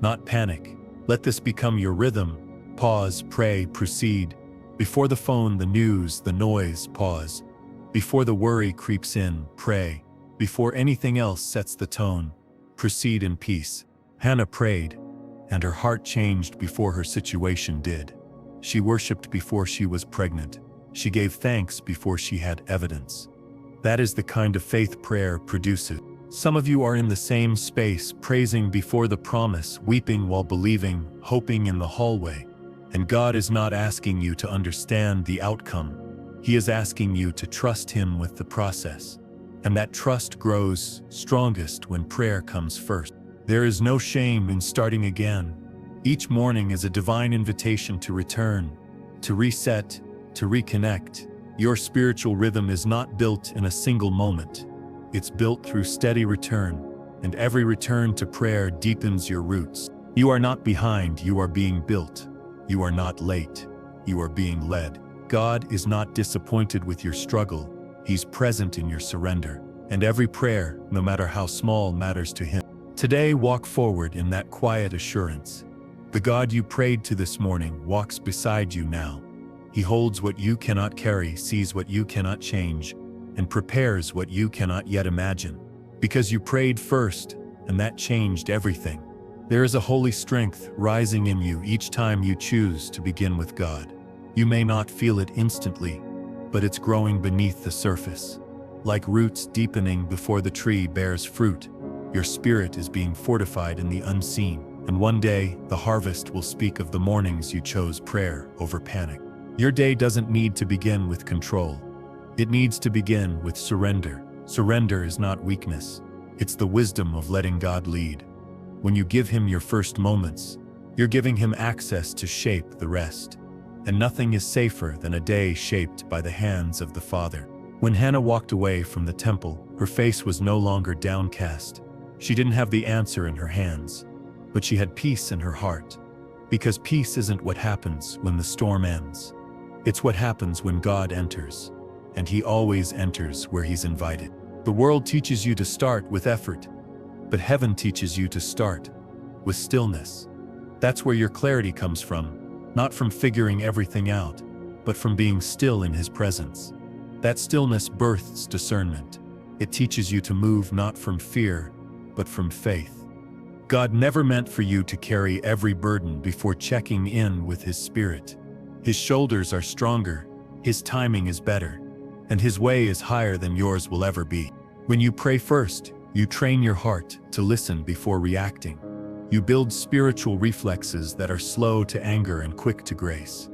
not panic. Let this become your rhythm. Pause, pray, proceed. Before the phone, the news, the noise, pause. Before the worry creeps in, pray. Before anything else sets the tone, proceed in peace. Hannah prayed, and her heart changed before her situation did. She worshiped before she was pregnant. She gave thanks before she had evidence. That is the kind of faith prayer produces. Some of you are in the same space, praising before the promise, weeping while believing, hoping in the hallway. And God is not asking you to understand the outcome. He is asking you to trust Him with the process. And that trust grows strongest when prayer comes first. There is no shame in starting again. Each morning is a divine invitation to return, to reset, to reconnect. Your spiritual rhythm is not built in a single moment. It's built through steady return, and every return to prayer deepens your roots. You are not behind, you are being built. You are not late, you are being led. God is not disappointed with your struggle. He's present in your surrender. And every prayer, no matter how small, matters to Him. Today, walk forward in that quiet assurance. The God you prayed to this morning walks beside you now. He holds what you cannot carry, sees what you cannot change, and prepares what you cannot yet imagine. Because you prayed first, and that changed everything. There is a holy strength rising in you each time you choose to begin with God. You may not feel it instantly, but it's growing beneath the surface. Like roots deepening before the tree bears fruit, your spirit is being fortified in the unseen. And one day, the harvest will speak of the mornings you chose prayer over panic. Your day doesn't need to begin with control. It needs to begin with surrender. Surrender is not weakness. It's the wisdom of letting God lead. When you give Him your first moments, you're giving Him access to shape the rest. And nothing is safer than a day shaped by the hands of the Father. When Hannah walked away from the temple, her face was no longer downcast. She didn't have the answer in her hands, but she had peace in her heart. Because peace isn't what happens when the storm ends. It's what happens when God enters. And He always enters where He's invited. The world teaches you to start with effort, but heaven teaches you to start with stillness. That's where your clarity comes from, not from figuring everything out, but from being still in His presence. That stillness births discernment. It teaches you to move not from fear, but from faith. God never meant for you to carry every burden before checking in with His Spirit. His shoulders are stronger, His timing is better, and His way is higher than yours will ever be. When you pray first, you train your heart to listen before reacting. You build spiritual reflexes that are slow to anger and quick to grace.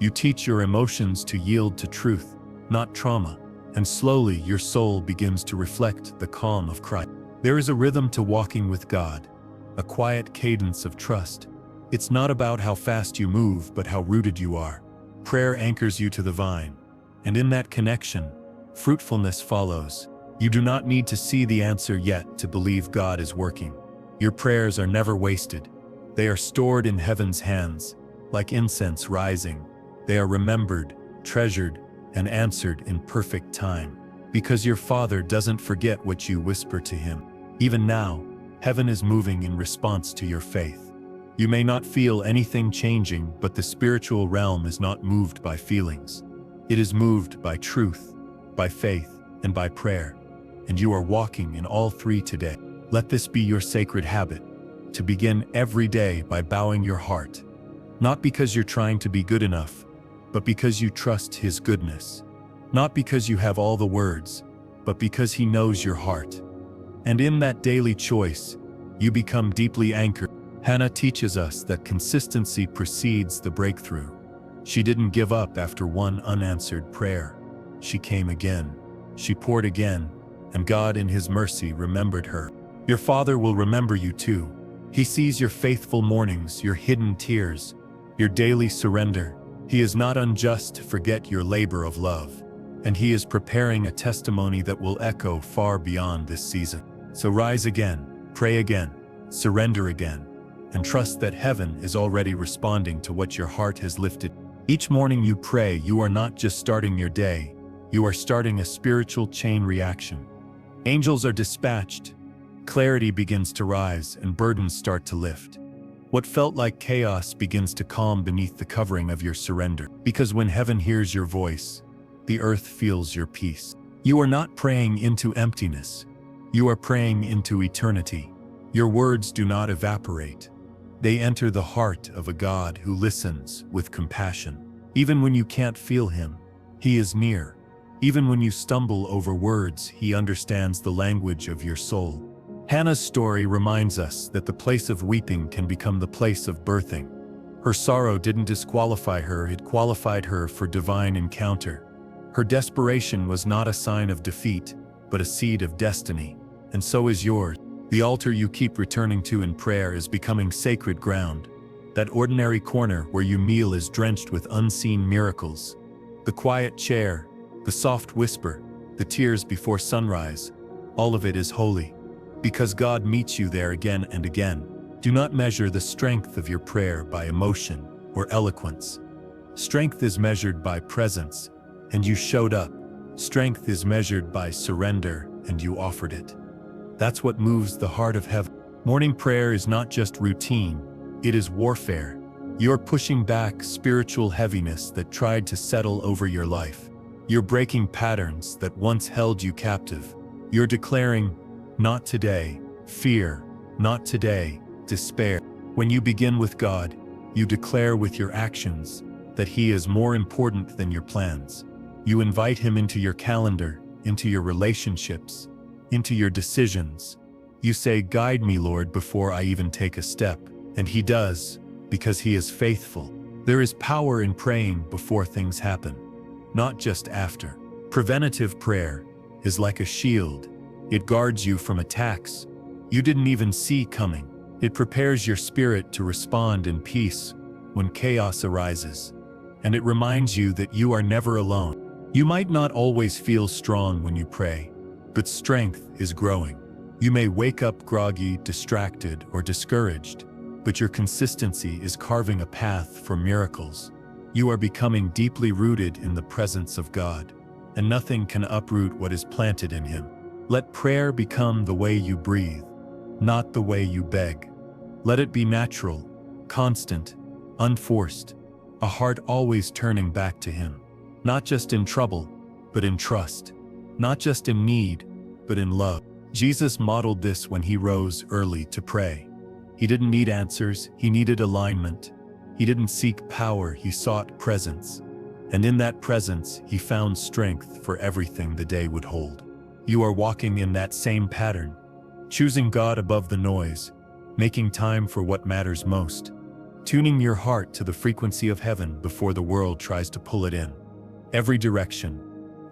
You teach your emotions to yield to truth, not trauma, and slowly your soul begins to reflect the calm of Christ. There is a rhythm to walking with God, a quiet cadence of trust. It's not about how fast you move, but how rooted you are. Prayer anchors you to the vine, and in that connection, fruitfulness follows. You do not need to see the answer yet to believe God is working. Your prayers are never wasted. They are stored in heaven's hands, like incense rising. They are remembered, treasured, and answered in perfect time. Because your Father doesn't forget what you whisper to Him. Even now, heaven is moving in response to your faith. You may not feel anything changing, but the spiritual realm is not moved by feelings. It is moved by truth, by faith, and by prayer. And you are walking in all three today. Let this be your sacred habit, to begin every day by bowing your heart. Not because you're trying to be good enough, but because you trust His goodness. Not because you have all the words, but because He knows your heart. And in that daily choice, you become deeply anchored. Hannah teaches us that consistency precedes the breakthrough. She didn't give up after one unanswered prayer. She came again. She poured again, and God in His mercy remembered her. Your Father will remember you too. He sees your faithful mornings, your hidden tears, your daily surrender. He is not unjust to forget your labor of love, and He is preparing a testimony that will echo far beyond this season. So rise again, pray again, surrender again, and trust that heaven is already responding to what your heart has lifted. Each morning you pray, you are not just starting your day, you are starting a spiritual chain reaction. Angels are dispatched, clarity begins to rise, and burdens start to lift. What felt like chaos begins to calm beneath the covering of your surrender. Because when heaven hears your voice, the earth feels your peace. You are not praying into emptiness. You are praying into eternity. Your words do not evaporate. They enter the heart of a God who listens with compassion. Even when you can't feel Him, He is near. Even when you stumble over words, He understands the language of your soul. Hannah's story reminds us that the place of weeping can become the place of birthing. Her sorrow didn't disqualify her, it qualified her for divine encounter. Her desperation was not a sign of defeat, but a seed of destiny. And so is yours. The altar you keep returning to in prayer is becoming sacred ground. That ordinary corner where you meal is drenched with unseen miracles. The quiet chair, the soft whisper, the tears before sunrise, all of it is holy. Because God meets you there again and again. Do not measure the strength of your prayer by emotion or eloquence. Strength is measured by presence, and you showed up. Strength is measured by surrender, and you offered it. That's what moves the heart of heaven. Morning prayer is not just routine, it is warfare. You're pushing back spiritual heaviness that tried to settle over your life. You're breaking patterns that once held you captive. You're declaring, "Not today," fear, "Not today," despair. When you begin with God, you declare with your actions that He is more important than your plans. You invite Him into your calendar, into your relationships, into your decisions. You say, "Guide me, Lord," before I even take a step. And He does, because He is faithful. There is power in praying before things happen, not just after. Preventative prayer is like a shield. It guards you from attacks you didn't even see coming. It prepares your spirit to respond in peace when chaos arises. And it reminds you that you are never alone. You might not always feel strong when you pray, but strength is growing. You may wake up groggy, distracted, or discouraged, but your consistency is carving a path for miracles. You are becoming deeply rooted in the presence of God, and nothing can uproot what is planted in Him. Let prayer become the way you breathe, not the way you beg. Let it be natural, constant, unforced, a heart always turning back to Him. Not just in trouble, but in trust. Not just in need, but in love. Jesus modeled this when He rose early to pray. He didn't need answers, He needed alignment. He didn't seek power, He sought presence. And in that presence, He found strength for everything the day would hold. You are walking in that same pattern, choosing God above the noise, making time for what matters most, tuning your heart to the frequency of heaven before the world tries to pull it in. Every direction,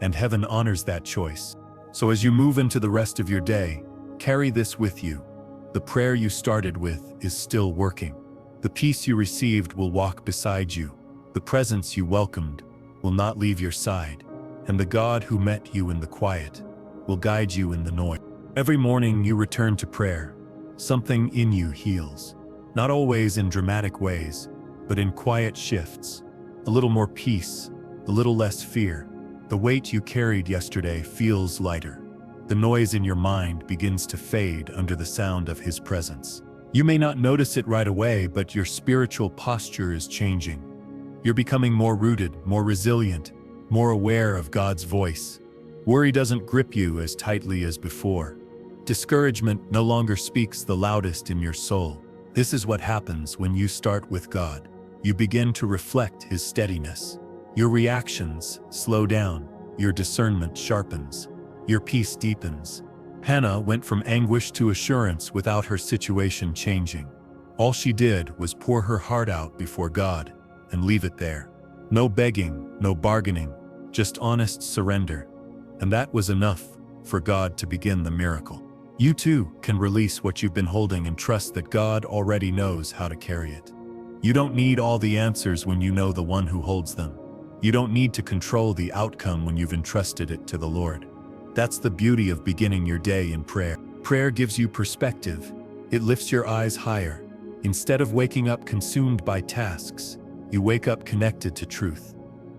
and heaven honors that choice. So as you move into the rest of your day, carry this with you. The prayer you started with is still working. The peace you received will walk beside you. The presence you welcomed will not leave your side. And the God who met you in the quiet will guide you in the noise. Every morning you return to prayer. Something in you heals. Not always in dramatic ways, but in quiet shifts. A little more peace, a little less fear. The weight you carried yesterday feels lighter. The noise in your mind begins to fade under the sound of His presence. You may not notice it right away, but your spiritual posture is changing. You're becoming more rooted, more resilient, more aware of God's voice. Worry doesn't grip you as tightly as before. Discouragement no longer speaks the loudest in your soul. This is what happens when you start with God. You begin to reflect His steadiness. Your reactions slow down, your discernment sharpens, your peace deepens. Hannah went from anguish to assurance without her situation changing. All she did was pour her heart out before God and leave it there. No begging, no bargaining, just honest surrender. And that was enough for God to begin the miracle. You too can release what you've been holding and trust that God already knows how to carry it. You don't need all the answers when you know the one who holds them. You don't need to control the outcome when you've entrusted it to the Lord. That's the beauty of beginning your day in prayer. Prayer gives you perspective. It lifts your eyes higher. Instead of waking up consumed by tasks, you wake up connected to truth.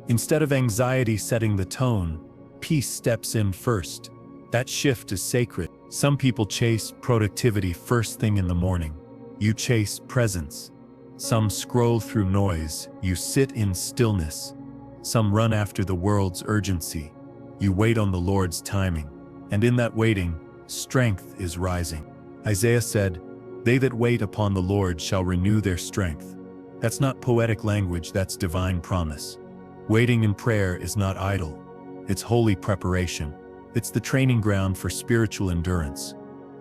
Instead of anxiety setting the tone, peace steps in first. That shift is sacred. Some people chase productivity first thing in the morning. You chase presence. Some scroll through noise. You sit in stillness. Some run after the world's urgency. You wait on the Lord's timing. And in that waiting, strength is rising. Isaiah said, "They that wait upon the Lord shall renew their strength." That's not poetic language, that's divine promise. Waiting in prayer is not idle. It's holy preparation. It's the training ground for spiritual endurance.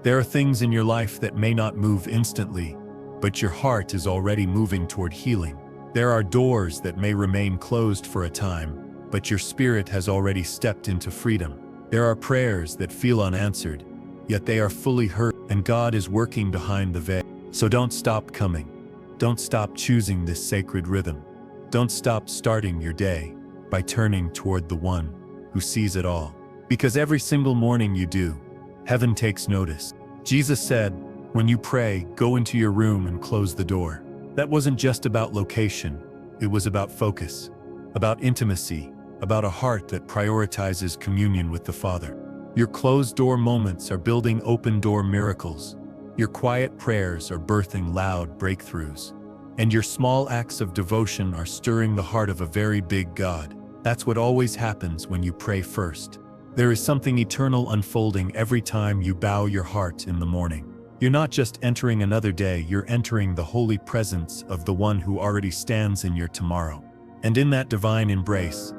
There are things in your life that may not move instantly, but your heart is already moving toward healing. There are doors that may remain closed for a time, but your spirit has already stepped into freedom. There are prayers that feel unanswered, yet they are fully heard, and God is working behind the veil. So don't stop coming. Don't stop choosing this sacred rhythm. Don't stop starting your day by turning toward the one who sees it all. Because every single morning you do, heaven takes notice. Jesus said, when you pray, go into your room and close the door. That wasn't just about location. It was about focus, about intimacy, about a heart that prioritizes communion with the Father. Your closed-door moments are building open-door miracles. Your quiet prayers are birthing loud breakthroughs. And your small acts of devotion are stirring the heart of a very big God. That's what always happens when you pray first. There is something eternal unfolding every time you bow your heart in the morning. You're not just entering another day, you're entering the holy presence of the one who already stands in your tomorrow. And in that divine embrace,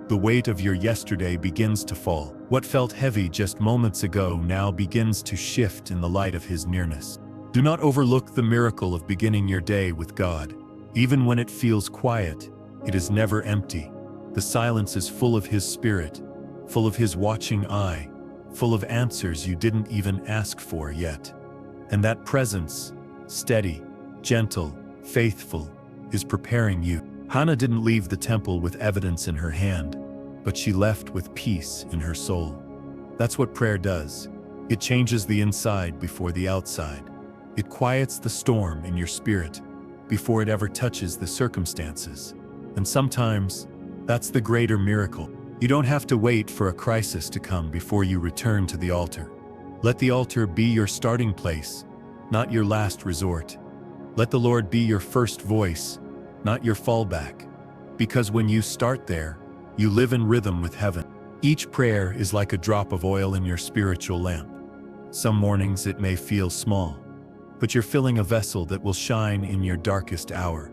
the weight of your yesterday begins to fall. What felt heavy just moments ago now begins to shift in the light of his nearness. Do not overlook the miracle of beginning your day with God. Even when it feels quiet, it is never empty. The silence is full of his spirit, full of his watching eye, full of answers you didn't even ask for yet. And that presence, steady, gentle, faithful, is preparing you. Hannah didn't leave the temple with evidence in her hand, but she left with peace in her soul. That's what prayer does. It changes the inside before the outside. It quiets the storm in your spirit before it ever touches the circumstances. And sometimes, that's the greater miracle. You don't have to wait for a crisis to come before you return to the altar. Let the altar be your starting place, not your last resort. Let the Lord be your first voice, not your fallback. Because when you start there, you live in rhythm with heaven. Each prayer is like a drop of oil in your spiritual lamp. Some mornings it may feel small, but you're filling a vessel that will shine in your darkest hour.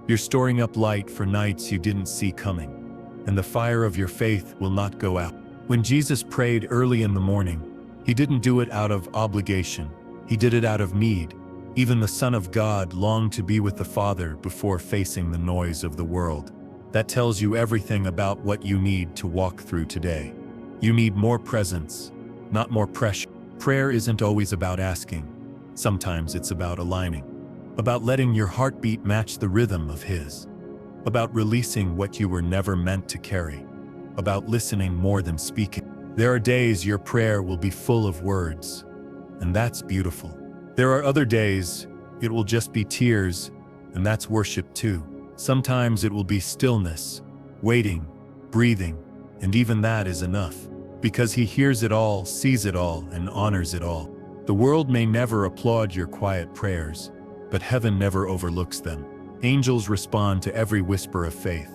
You're storing up light for nights you didn't see coming, and the fire of your faith will not go out. When Jesus prayed early in the morning, he didn't do it out of obligation. He did it out of need. Even the Son of God longed to be with the Father before facing the noise of the world. That tells you everything about what you need to walk through today. You need more presence, not more pressure. Prayer isn't always about asking. Sometimes it's about aligning, about letting your heartbeat match the rhythm of his, about releasing what you were never meant to carry, about listening more than speaking. There are days your prayer will be full of words, and that's beautiful. There are other days it will just be tears, and that's worship too. Sometimes it will be stillness, waiting, breathing, and even that is enough, because he hears it all, sees it all, and honors it all. The world may never applaud your quiet prayers, but heaven never overlooks them. Angels respond to every whisper of faith.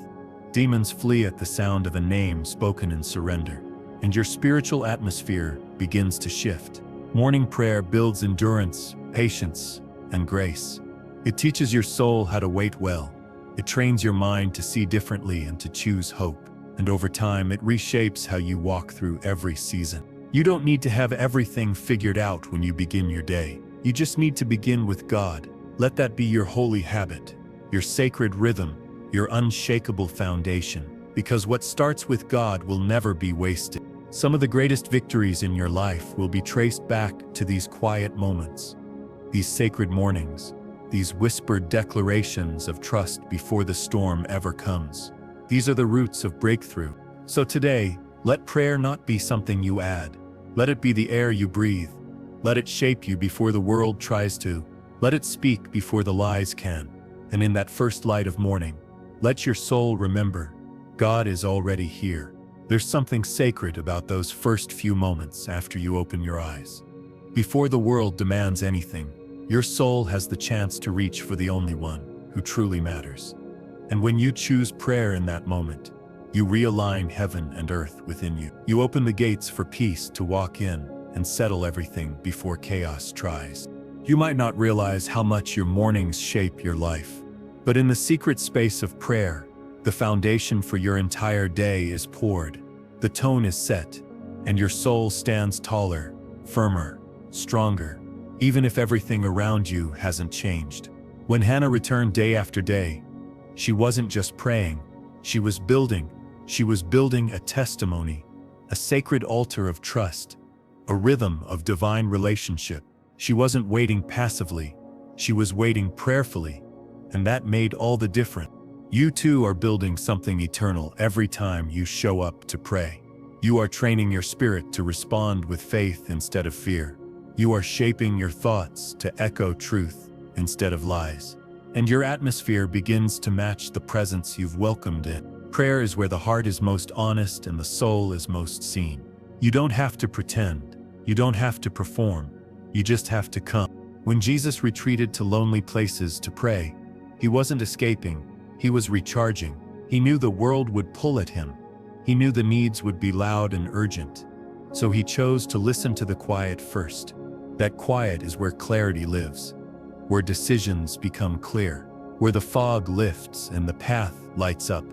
Demons flee at the sound of a name spoken in surrender. And your spiritual atmosphere begins to shift. Morning prayer builds endurance, patience, and grace. It teaches your soul how to wait well. It trains your mind to see differently and to choose hope. And over time, it reshapes how you walk through every season. You don't need to have everything figured out when you begin your day. You just need to begin with God. Let that be your holy habit, your sacred rhythm, your unshakable foundation. Because what starts with God will never be wasted. Some of the greatest victories in your life will be traced back to these quiet moments, these sacred mornings, these whispered declarations of trust before the storm ever comes. These are the roots of breakthrough. So today, let prayer not be something you add. Let it be the air you breathe. Let it shape you before the world tries to. Let it speak before the lies can. And in that first light of morning, let your soul remember, God is already here. There's something sacred about those first few moments after you open your eyes. Before the world demands anything, your soul has the chance to reach for the only one who truly matters. And when you choose prayer in that moment, you realign heaven and earth within you. You open the gates for peace to walk in and settle everything before chaos tries. You might not realize how much your mornings shape your life, but in the secret space of prayer, The foundation for your entire day is poured. The tone is set, and your soul stands taller, firmer, stronger, even if everything around you hasn't changed. When Hannah returned day after day, she wasn't just praying, she was building. She was building a testimony, a sacred altar of trust, a rhythm of divine relationship. She wasn't waiting passively, she was waiting prayerfully, and that made all the difference. You too are building something eternal every time you show up to pray. You are training your spirit to respond with faith instead of fear. You are shaping your thoughts to echo truth instead of lies. And your atmosphere begins to match the presence you've welcomed in. Prayer is where the heart is most honest and the soul is most seen. You don't have to pretend. You don't have to perform. You just have to come. When Jesus retreated to lonely places to pray, he wasn't escaping, he was recharging. He knew the world would pull at him. He knew the needs would be loud and urgent. So he chose to listen to the quiet first. That quiet is where clarity lives, where decisions become clear, where the fog lifts and the path lights up.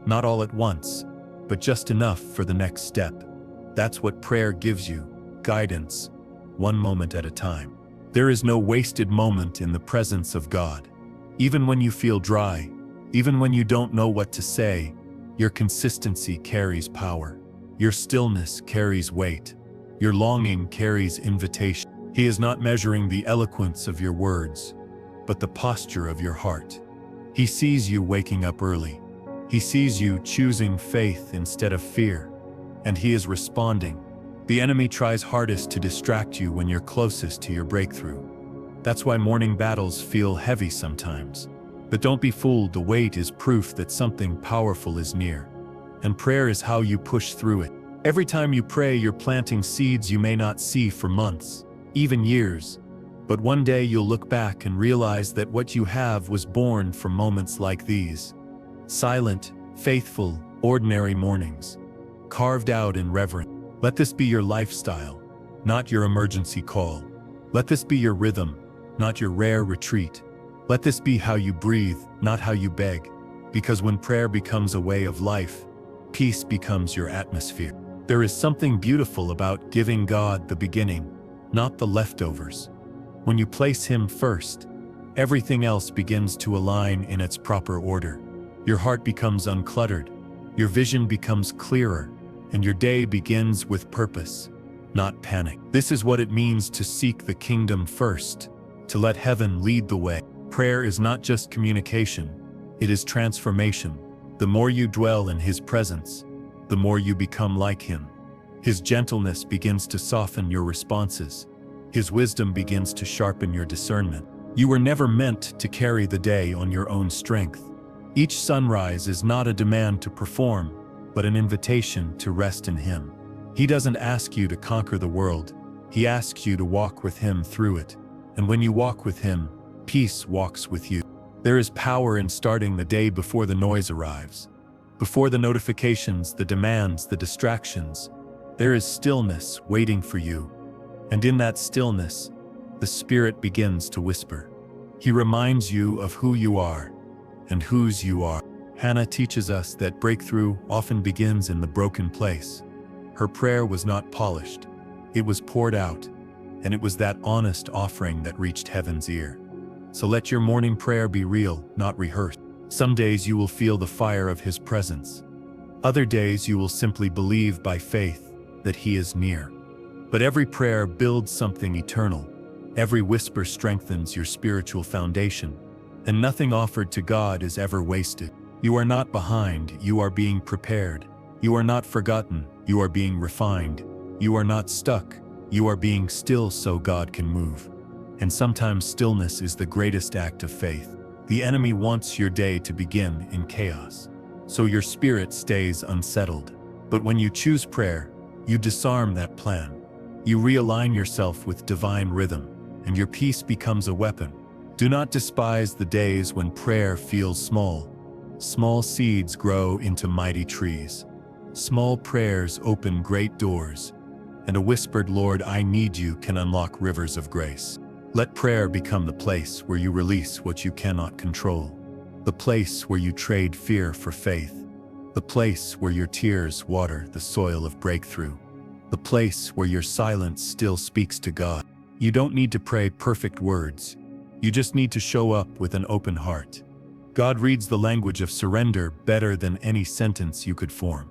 Not all at once, but just enough for the next step. That's what prayer gives you, guidance, one moment at a time. There is no wasted moment in the presence of God. Even when you feel dry, even when you don't know what to say, your consistency carries power. Your stillness carries weight. Your longing carries invitation. He is not measuring the eloquence of your words, but the posture of your heart. He sees you waking up early. He sees you choosing faith instead of fear, and he is responding. The enemy tries hardest to distract you when you're closest to your breakthrough. That's why morning battles feel heavy sometimes. But don't be fooled, the wait is proof that something powerful is near. And prayer is how you push through it. Every time you pray, you're planting seeds you may not see for months, even years. But one day you'll look back and realize that what you have was born from moments like these. Silent, faithful, ordinary mornings, carved out in reverence. Let this be your lifestyle, not your emergency call. Let this be your rhythm, not your rare retreat. Let this be how you breathe, not how you beg. Because when prayer becomes a way of life, peace becomes your atmosphere. There is something beautiful about giving God the beginning, not the leftovers. When you place him first, everything else begins to align in its proper order. Your heart becomes uncluttered, your vision becomes clearer, and your day begins with purpose, not panic. This is what it means to seek the kingdom first, to let heaven lead the way. Prayer is not just communication, it is transformation. The more you dwell in his presence, the more you become like him. His gentleness begins to soften your responses. His wisdom begins to sharpen your discernment. You were never meant to carry the day on your own strength. Each sunrise is not a demand to perform, but an invitation to rest in him. He doesn't ask you to conquer the world, he asks you to walk with him through it. And when you walk with him, peace walks with you. There is power in starting the day before the noise arrives. Before the notifications, the demands, the distractions, there is stillness waiting for you. And in that stillness, the Spirit begins to whisper. He reminds you of who you are and whose you are. Hannah teaches us that breakthrough often begins in the broken place. Her prayer was not polished, it was poured out, and it was that honest offering that reached heaven's ear. So let your morning prayer be real, not rehearsed. Some days you will feel the fire of his presence. Other days you will simply believe by faith that he is near. But every prayer builds something eternal. Every whisper strengthens your spiritual foundation. And nothing offered to God is ever wasted. You are not behind, you are being prepared. You are not forgotten, you are being refined. You are not stuck, you are being still so God can move. And sometimes stillness is the greatest act of faith. The enemy wants your day to begin in chaos, so your spirit stays unsettled. But when you choose prayer, you disarm that plan. You realign yourself with divine rhythm, and your peace becomes a weapon. Do not despise the days when prayer feels small. Small seeds grow into mighty trees. Small prayers open great doors, and a whispered "Lord, I need you" can unlock rivers of grace. Let prayer become the place where you release what you cannot control. the place where you trade fear for faith, the place where your tears water the soil of breakthrough, the place where your silence still speaks to God. You don't need to pray perfect words. You just need to show up with an open heart. God reads the language of surrender better than any sentence you could form.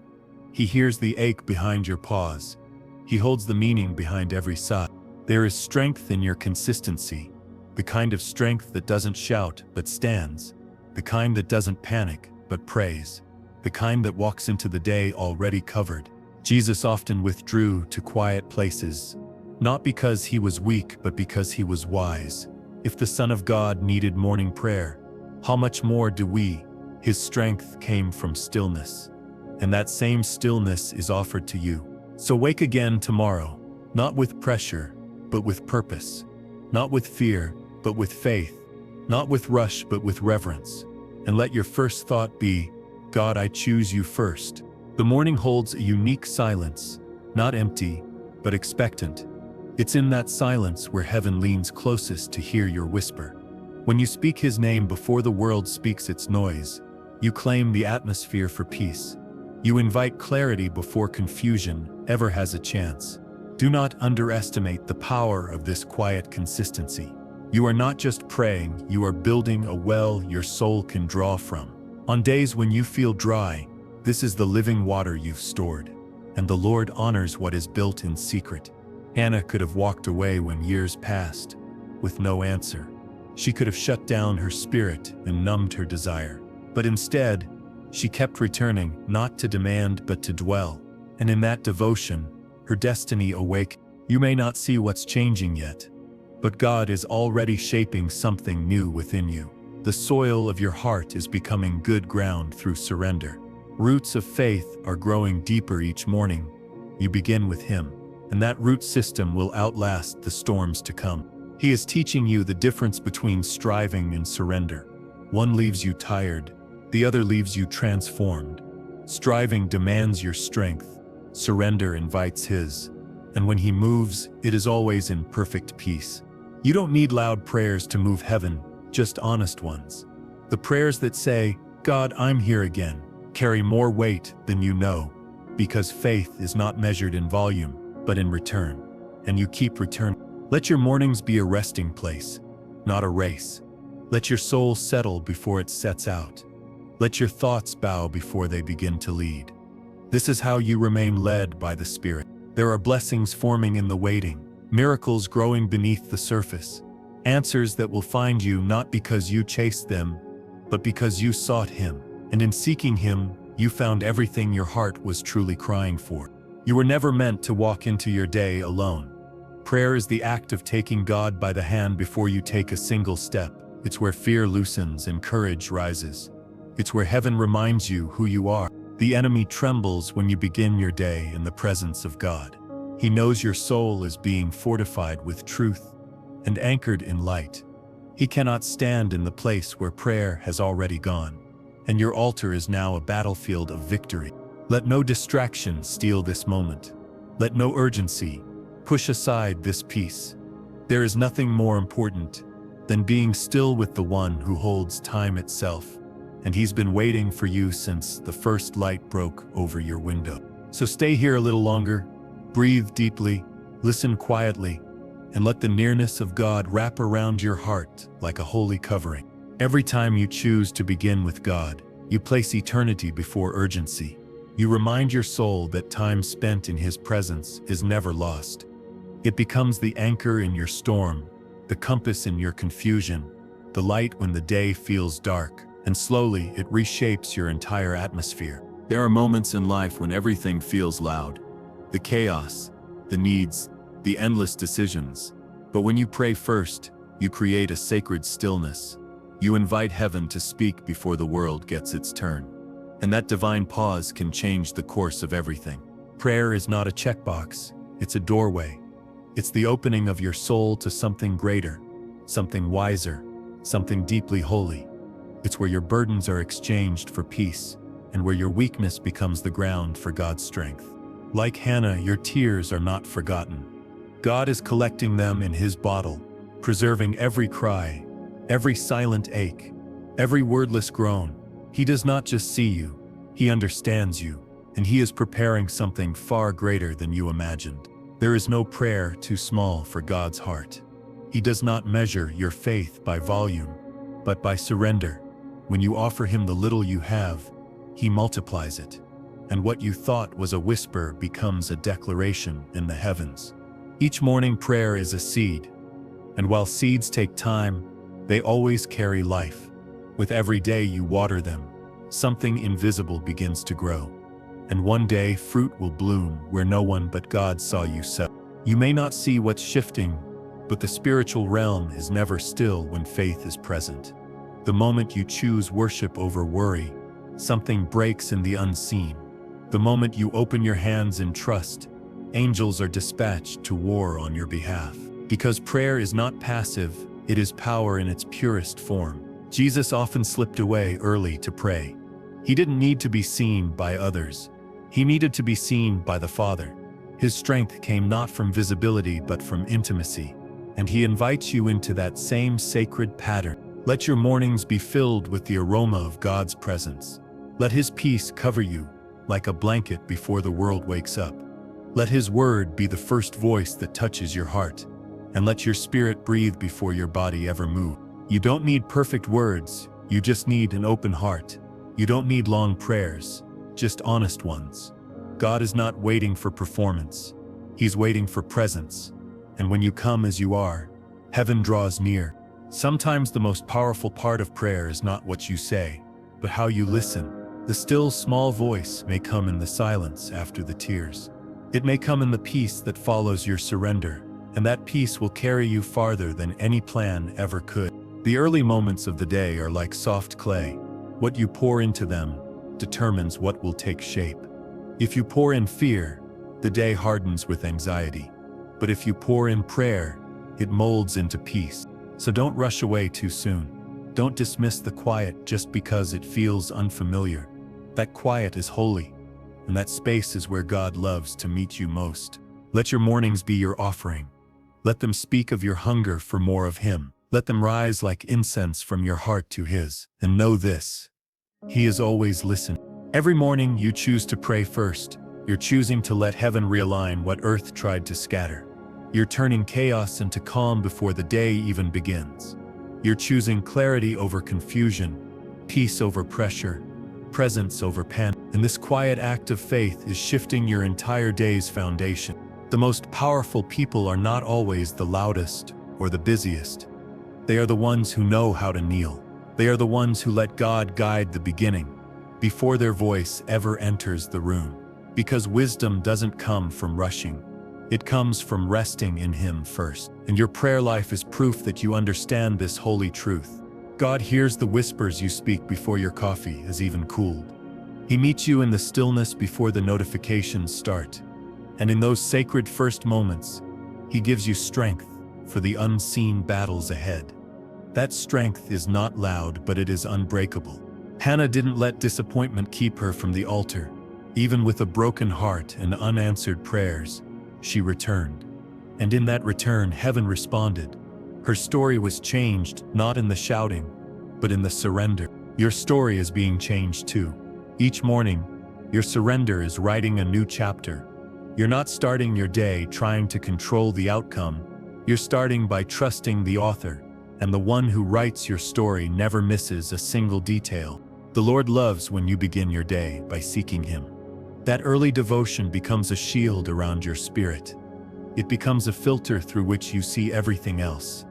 He hears the ache behind your pause. He holds the meaning behind every sigh. There is strength in your consistency, the kind of strength that doesn't shout but stands, the kind that doesn't panic but prays, the kind that walks into the day already covered. Jesus often withdrew to quiet places, not because he was weak but because he was wise. If the Son of God needed morning prayer, how much more do we? His strength came from stillness, and that same stillness is offered to you. So wake again tomorrow, not with pressure, but with purpose, not with fear, but with faith, not with rush, but with reverence. And let your first thought be, God, I choose you first. The morning holds a unique silence, not empty, but expectant. It's in that silence where heaven leans closest to hear your whisper. When you speak his name before the world speaks its noise, you claim the atmosphere for peace. You invite clarity before confusion ever has a chance. Do not underestimate the power of this quiet consistency. You are not just praying, you are building a well your soul can draw from. On days when you feel dry, this is the living water you've stored, and the Lord honors what is built in secret. Hannah could have walked away when years passed, with no answer. She could have shut down her spirit and numbed her desire. But instead, she kept returning, not to demand but to dwell. And in that devotion, her destiny awake. You may not see what's changing yet, but God is already shaping something new within you. The soil of your heart is becoming good ground through surrender. Roots of faith are growing deeper each morning. You begin with him, and that root system will outlast the storms to come. He is teaching you the difference between striving and surrender. One leaves you tired, the other leaves you transformed. Striving demands your strength, surrender invites his, and when he moves, it is always in perfect peace. You don't need loud prayers to move heaven, just honest ones. The prayers that say, God, I'm here again, carry more weight than you know, because faith is not measured in volume, but in return. And you keep returning. Let your mornings be a resting place, not a race. Let your soul settle before it sets out. Let your thoughts bow before they begin to lead. This is how you remain led by the Spirit. There are blessings forming in the waiting, miracles growing beneath the surface, answers that will find you not because you chased them, but because you sought him. And in seeking him, you found everything your heart was truly crying for. You were never meant to walk into your day alone. Prayer is the act of taking God by the hand before you take a single step. It's where fear loosens and courage rises. It's where heaven reminds you who you are. The enemy trembles when you begin your day in the presence of God. He knows your soul is being fortified with truth and anchored in light. He cannot stand in the place where prayer has already gone, and your altar is now a battlefield of victory. Let no distraction steal this moment. Let no urgency push aside this peace. There is nothing more important than being still with the one who holds time itself, and he's been waiting for you since the first light broke over your window. So stay here a little longer, breathe deeply, listen quietly, and let the nearness of God wrap around your heart like a holy covering. Every time you choose to begin with God, you place eternity before urgency. You remind your soul that time spent in his presence is never lost. It becomes the anchor in your storm, the compass in your confusion, the light when the day feels dark, and slowly it reshapes your entire atmosphere. There are moments in life when everything feels loud. The chaos, the needs, the endless decisions. But when you pray first, you create a sacred stillness. You invite heaven to speak before the world gets its turn. And that divine pause can change the course of everything. Prayer is not a checkbox, it's a doorway. It's the opening of your soul to something greater, something wiser, something deeply holy. It's where your burdens are exchanged for peace, and where your weakness becomes the ground for God's strength. Like Hannah, your tears are not forgotten. God is collecting them in his bottle, preserving every cry, every silent ache, Every wordless groan. He does not just see you, He understands you, and He is preparing something far greater than you imagined. There is no prayer too small for God's heart. He does not measure your faith by volume, but by surrender. When you offer Him the little you have, He multiplies it, and what you thought was a whisper becomes a declaration in the heavens. Each morning prayer is a seed, and while seeds take time, they always carry life. With every day you water them, something invisible begins to grow. And one day fruit will bloom where no one but God saw you sow. You may not see what's shifting, but the spiritual realm is never still when faith is present. The moment you choose worship over worry, something breaks in the unseen. The moment you open your hands in trust, angels are dispatched to war on your behalf. Because prayer is not passive, it is power in its purest form. Jesus often slipped away early to pray. He didn't need to be seen by others. He needed to be seen by the Father. His strength came not from visibility but from intimacy. And He invites you into that same sacred pattern. Let your mornings be filled with the aroma of God's presence. Let His peace cover you like a blanket before the world wakes up. Let His word be the first voice that touches your heart. And let your spirit breathe before your body ever moves. You don't need perfect words, you just need an open heart. You don't need long prayers, just honest ones. God is not waiting for performance. He's waiting for presence. And when you come as you are, heaven draws near. Sometimes the most powerful part of prayer is not what you say, but how you listen. The still small voice may come in the silence after the tears. It may come in the peace that follows your surrender, and that peace will carry you farther than any plan ever could. The early moments of the day are like soft clay. What you pour into them determines what will take shape. If you pour in fear, the day hardens with anxiety. But if you pour in prayer, it molds into peace. So don't rush away too soon. Don't dismiss the quiet just because it feels unfamiliar. That quiet is holy, and that space is where God loves to meet you most. Let your mornings be your offering. Let them speak of your hunger for more of Him. Let them rise like incense from your heart to His. And know this: He is always listening. Every morning you choose to pray first. You're choosing to let heaven realign what earth tried to scatter. You're turning chaos into calm before the day even begins. You're choosing clarity over confusion, peace over pressure, presence over panic. And this quiet act of faith is shifting your entire day's foundation. The most powerful people are not always the loudest or the busiest. They are the ones who know how to kneel. They are the ones who let God guide the beginning before their voice ever enters the room. Because wisdom doesn't come from rushing. It comes from resting in Him first. And your prayer life is proof that you understand this holy truth. God hears the whispers you speak before your coffee is even cooled. He meets you in the stillness before the notifications start. And in those sacred first moments, He gives you strength for the unseen battles ahead. That strength is not loud, but it is unbreakable. Hannah didn't let disappointment keep her from the altar. Even with a broken heart and unanswered prayers, she returned. And in that return, heaven responded. Her story was changed, not in the shouting, but in the surrender. Your story is being changed too. Each morning, your surrender is writing a new chapter. You're not starting your day trying to control the outcome. You're starting by trusting the author, and the one who writes your story never misses a single detail. The Lord loves when you begin your day by seeking Him. That early devotion becomes a shield around your spirit. It becomes a filter through which you see everything else.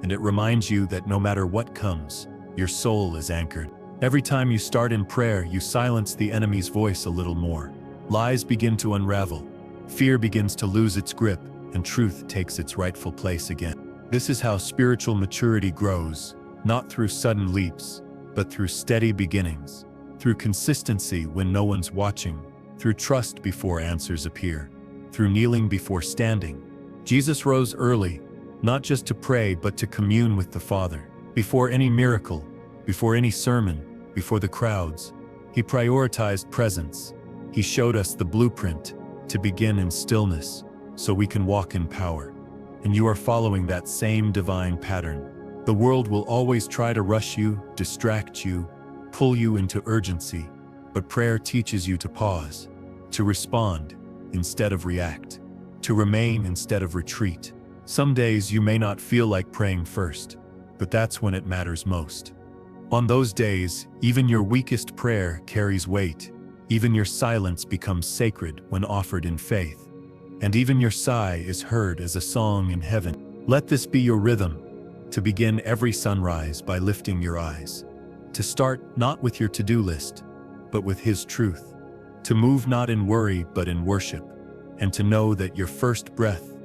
And it reminds you that no matter what comes, your soul is anchored. Every time you start in prayer, you silence the enemy's voice a little more. Lies begin to unravel. Fear begins to lose its grip, and truth takes its rightful place again. This is how spiritual maturity grows, not through sudden leaps, but through steady beginnings, through consistency when no one's watching, through trust before answers appear, through kneeling before standing. Jesus rose early, not just to pray but to commune with the Father. Before any miracle, before any sermon, before the crowds, He prioritized presence. He showed us the blueprint to begin in stillness so we can walk in power. And you are following that same divine pattern. The world will always try to rush you, distract you, pull you into urgency, but prayer teaches you to pause, to respond instead of react, to remain instead of retreat. Some days you may not feel like praying first, but that's when it matters most. On those days, even your weakest prayer carries weight. Even your silence becomes sacred when offered in faith. And even your sigh is heard as a song in heaven. Let this be your rhythm, to begin every sunrise by lifting your eyes. To start not with your to-do list, but with His truth. To move not in worry but in worship. And to know that your first breath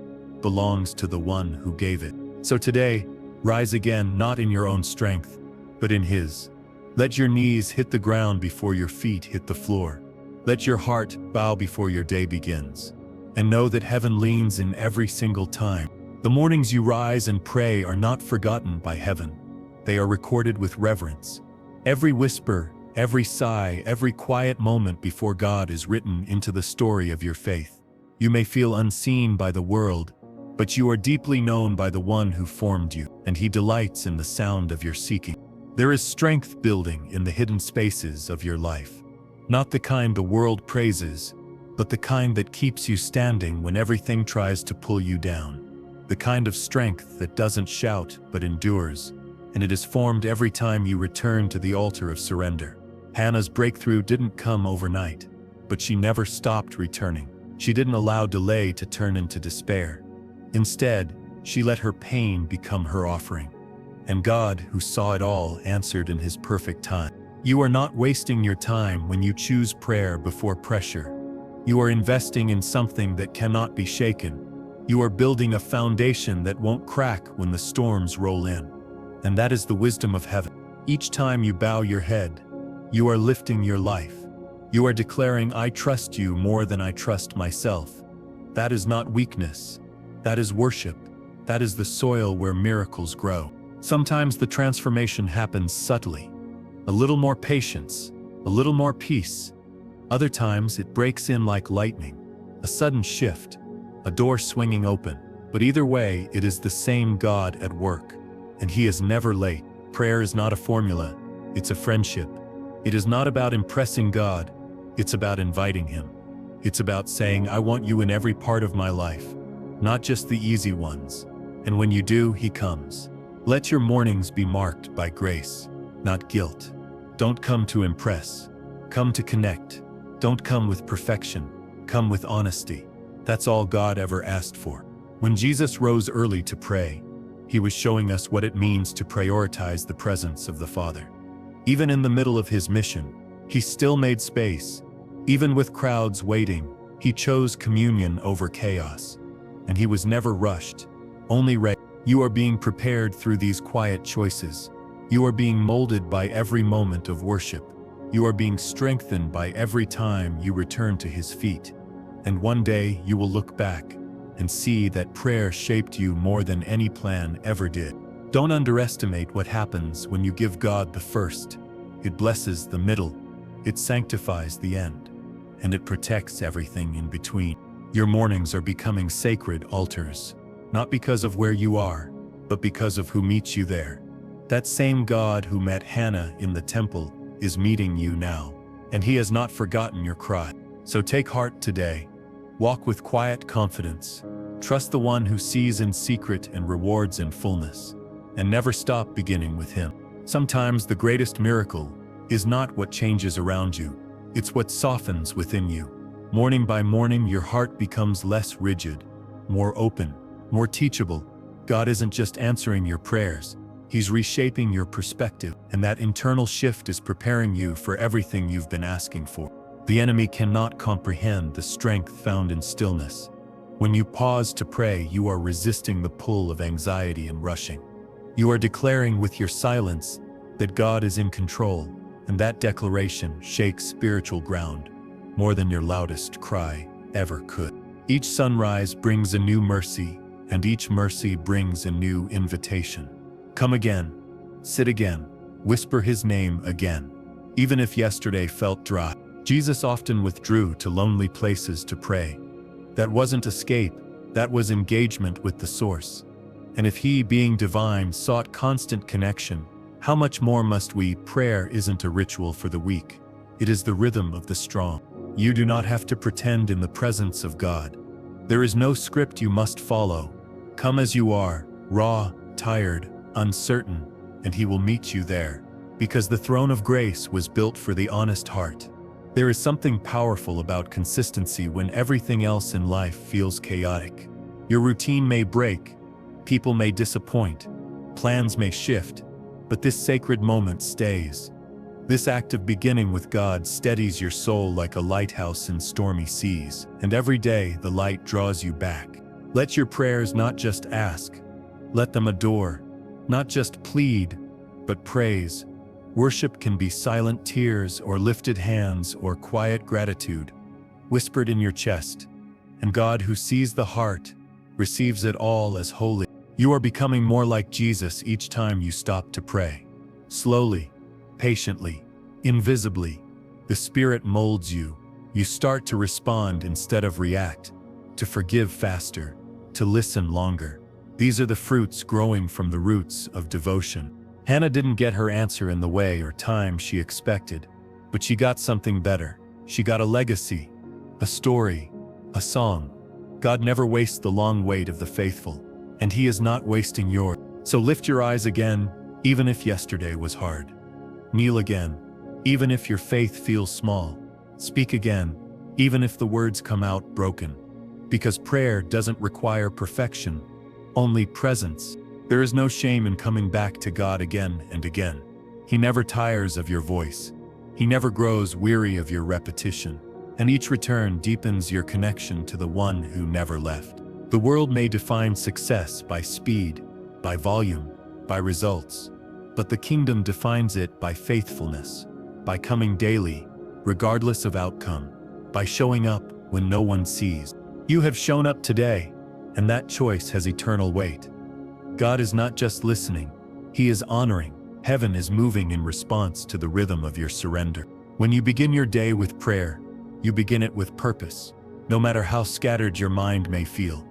belongs to the one who gave it. So today, rise again not in your own strength, but in His. Let your knees hit the ground before your feet hit the floor. Let your heart bow before your day begins. And know that heaven leans in every single time. The mornings you rise and pray are not forgotten by heaven. They are recorded with reverence. Every whisper, every sigh, every quiet moment before God is written into the story of your faith. You may feel unseen by the world, but you are deeply known by the one who formed you, and He delights in the sound of your seeking. There is strength building in the hidden spaces of your life. Not the kind the world praises, but the kind that keeps you standing when everything tries to pull you down. The kind of strength that doesn't shout but endures, and it is formed every time you return to the altar of surrender. Hannah's breakthrough didn't come overnight, but she never stopped returning. She didn't allow delay to turn into despair. Instead, she let her pain become her offering. And God, who saw it all, answered in His perfect time. You are not wasting your time when you choose prayer before pressure. You are investing in something that cannot be shaken. You are building a foundation that won't crack when the storms roll in. And that is the wisdom of heaven. Each time you bow your head, you are lifting your life. You are declaring, I trust you more than I trust myself. That is not weakness. That is worship. That is the soil where miracles grow. Sometimes the transformation happens subtly. A little more patience, a little more peace. Other times it breaks in like lightning, a sudden shift, a door swinging open. But either way, it is the same God at work, and He is never late. Prayer is not a formula, it's a friendship. It is not about impressing God, it's about inviting Him. It's about saying, I want you in every part of my life, not just the easy ones. And when you do, He comes. Let your mornings be marked by grace, not guilt. Don't come to impress. Come to connect. Don't come with perfection. Come with honesty. That's all God ever asked for. When Jesus rose early to pray, He was showing us what it means to prioritize the presence of the Father. Even in the middle of His mission, He still made space. Even with crowds waiting, He chose communion over chaos. And He was never rushed, only ready. You are being prepared through these quiet choices. You are being molded by every moment of worship. You are being strengthened by every time you return to His feet. And one day you will look back and see that prayer shaped you more than any plan ever did. Don't underestimate what happens when you give God the first. It blesses the middle, it sanctifies the end, and it protects everything in between. Your mornings are becoming sacred altars. Not because of where you are, but because of who meets you there. That same God who met Hannah in the temple is meeting you now, and He has not forgotten your cry. So take heart today. Walk with quiet confidence. Trust the one who sees in secret and rewards in fullness. And never stop beginning with Him. Sometimes the greatest miracle is not what changes around you, it's what softens within you. Morning by morning, your heart becomes less rigid, more open, more teachable. God isn't just answering your prayers, He's reshaping your perspective, and that internal shift is preparing you for everything you've been asking for. The enemy cannot comprehend the strength found in stillness. When you pause to pray, you are resisting the pull of anxiety and rushing. You are declaring with your silence that God is in control, and that declaration shakes spiritual ground more than your loudest cry ever could. Each sunrise brings a new mercy, and each mercy brings a new invitation. Come again, sit again, whisper His name again. Even if yesterday felt dry, Jesus often withdrew to lonely places to pray. That wasn't escape, that was engagement with the source. And if He, being divine, sought constant connection, how much more must we? Prayer isn't a ritual for the weak. It is the rhythm of the strong. You do not have to pretend in the presence of God. There is no script you must follow. Come as you are, raw, tired, uncertain, and He will meet you there. Because the throne of grace was built for the honest heart. There is something powerful about consistency when everything else in life feels chaotic. Your routine may break, people may disappoint, plans may shift, but this sacred moment stays. This act of beginning with God steadies your soul like a lighthouse in stormy seas, and every day the light draws you back. Let your prayers not just ask, let them adore, not just plead, but praise. Worship can be silent tears or lifted hands or quiet gratitude, whispered in your chest, and God, who sees the heart, receives it all as holy. You are becoming more like Jesus each time you stop to pray. Slowly, patiently, invisibly, the Spirit molds you. You start to respond instead of react, to forgive faster, to listen longer. These are the fruits growing from the roots of devotion. Hannah didn't get her answer in the way or time she expected, but she got something better. She got a legacy, a story, a song. God never wastes the long wait of the faithful, and He is not wasting yours. So lift your eyes again, even if yesterday was hard. Kneel again, even if your faith feels small. Speak again, even if the words come out broken. Because prayer doesn't require perfection, only presence. There is no shame in coming back to God again and again. He never tires of your voice. He never grows weary of your repetition. And each return deepens your connection to the one who never left. The world may define success by speed, by volume, by results. But the kingdom defines it by faithfulness, by coming daily, regardless of outcome, by showing up when no one sees. You have shown up today, and that choice has eternal weight. God is not just listening, He is honoring. Heaven is moving in response to the rhythm of your surrender. When you begin your day with prayer, you begin it with purpose. No matter how scattered your mind may feel,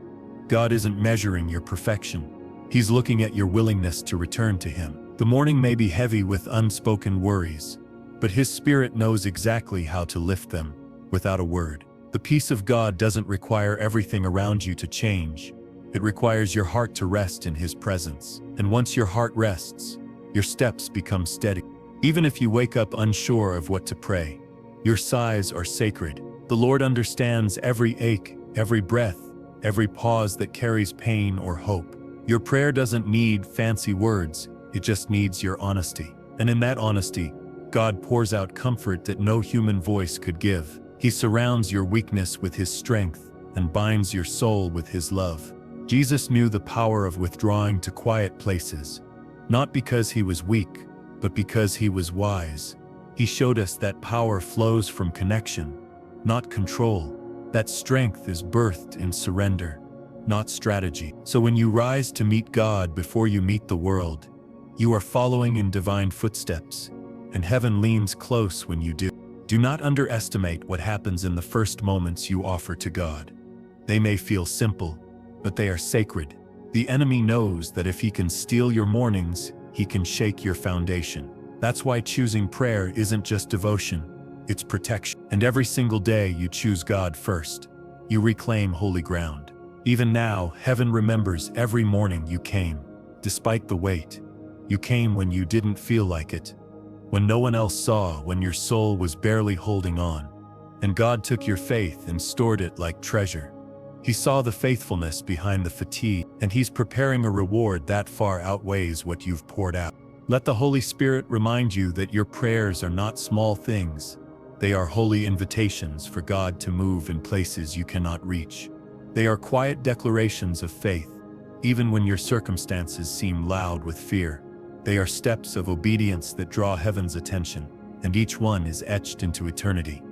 God isn't measuring your perfection. He's looking at your willingness to return to Him. The morning may be heavy with unspoken worries, but His Spirit knows exactly how to lift them without a word. The peace of God doesn't require everything around you to change. It requires your heart to rest in His presence. And once your heart rests, your steps become steady. Even if you wake up unsure of what to pray, your sighs are sacred. The Lord understands every ache, every breath, every pause that carries pain or hope. Your prayer doesn't need fancy words, it just needs your honesty. And in that honesty, God pours out comfort that no human voice could give. He surrounds your weakness with His strength and binds your soul with His love. Jesus knew the power of withdrawing to quiet places, not because He was weak, but because He was wise. He showed us that power flows from connection, not control. That strength is birthed in surrender, not strategy. So when you rise to meet God before you meet the world, you are following in divine footsteps, and heaven leans close when you do. Do not underestimate what happens in the first moments you offer to God. They may feel simple, but they are sacred. The enemy knows that if he can steal your mornings, he can shake your foundation. That's why choosing prayer isn't just devotion, it's protection. And every single day you choose God first, you reclaim holy ground. Even now, heaven remembers every morning you came, despite the wait. You came when you didn't feel like it, when no one else saw, when your soul was barely holding on. And God took your faith and stored it like treasure. He saw the faithfulness behind the fatigue, and He's preparing a reward that far outweighs what you've poured out. Let the Holy Spirit remind you that your prayers are not small things. They are holy invitations for God to move in places you cannot reach. They are quiet declarations of faith, even when your circumstances seem loud with fear. They are steps of obedience that draw heaven's attention, and each one is etched into eternity.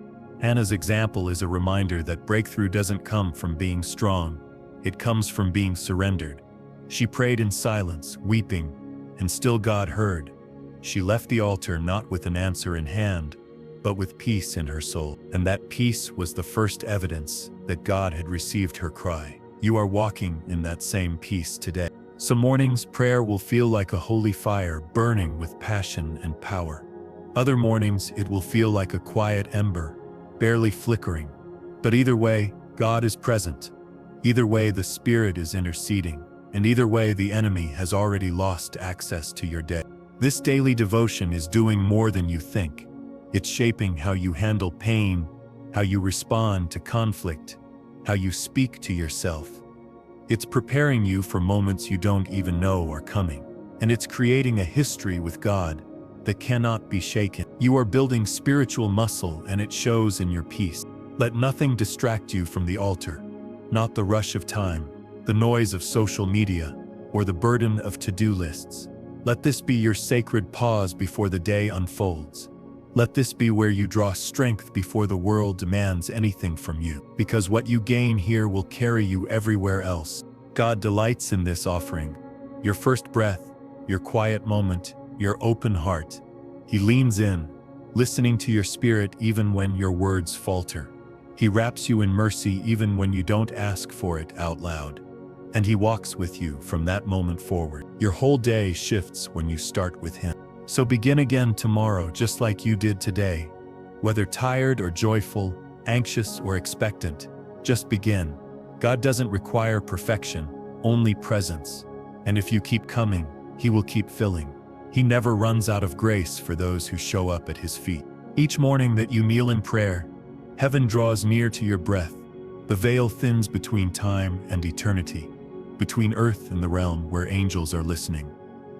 Hannah's example is a reminder that breakthrough doesn't come from being strong, it comes from being surrendered. She prayed in silence, weeping, and still God heard. She left the altar not with an answer in hand, but with peace in her soul. And that peace was the first evidence that God had received her cry. You are walking in that same peace today. Some mornings, prayer will feel like a holy fire burning with passion and power. Other mornings, it will feel like a quiet ember, barely flickering. But either way, God is present. Either way, the Spirit is interceding. And either way, the enemy has already lost access to your day. This daily devotion is doing more than you think. It's shaping how you handle pain, how you respond to conflict, how you speak to yourself. It's preparing you for moments you don't even know are coming. And it's creating a history with God that cannot be shaken. You are building spiritual muscle, and it shows in your peace. Let nothing distract you from the altar, not the rush of time, the noise of social media, or the burden of to-do lists. Let this be your sacred pause before the day unfolds. Let this be where you draw strength before the world demands anything from you, because what you gain here will carry you everywhere else. God delights in this offering, your first breath, your quiet moment, your open heart. He leans in, listening to your spirit even when your words falter. He wraps you in mercy even when you don't ask for it out loud. And He walks with you from that moment forward. Your whole day shifts when you start with Him. So begin again tomorrow just like you did today. Whether tired or joyful, anxious or expectant, just begin. God doesn't require perfection, only presence. And if you keep coming, He will keep filling. He never runs out of grace for those who show up at His feet. Each morning that you kneel in prayer, heaven draws near to your breath. The veil thins between time and eternity, between earth and the realm where angels are listening.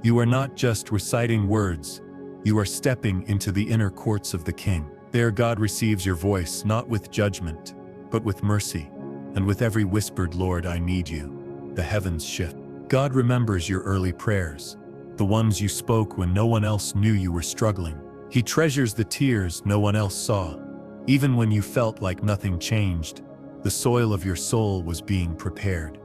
You are not just reciting words, you are stepping into the inner courts of the King. There God receives your voice not with judgment, but with mercy. And with every whispered, "Lord, I need you," the heavens shift. God remembers your early prayers, the ones you spoke when no one else knew you were struggling. He treasures the tears no one else saw. Even when you felt like nothing changed, the soil of your soul was being prepared.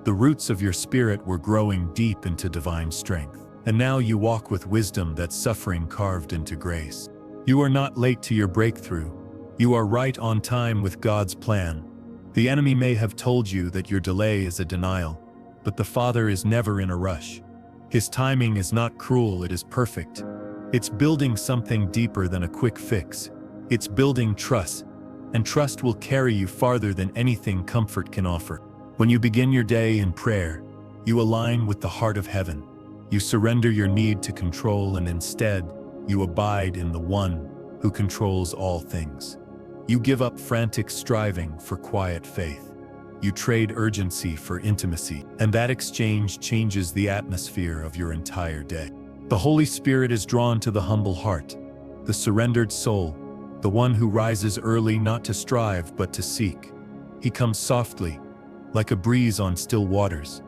The roots of your spirit were growing deep into divine strength. And now you walk with wisdom that suffering carved into grace. You are not late to your breakthrough. You are right on time with God's plan. The enemy may have told you that your delay is a denial, but the Father is never in a rush. His timing is not cruel, it is perfect. It's building something deeper than a quick fix. It's building trust, and trust will carry you farther than anything comfort can offer. When you begin your day in prayer, you align with the heart of heaven. You surrender your need to control, and instead, you abide in the One who controls all things. You give up frantic striving for quiet faith. You trade urgency for intimacy, and that exchange changes the atmosphere of your entire day. The Holy Spirit is drawn to the humble heart, the surrendered soul, the one who rises early not to strive but to seek. He comes softly, like a breeze on still waters.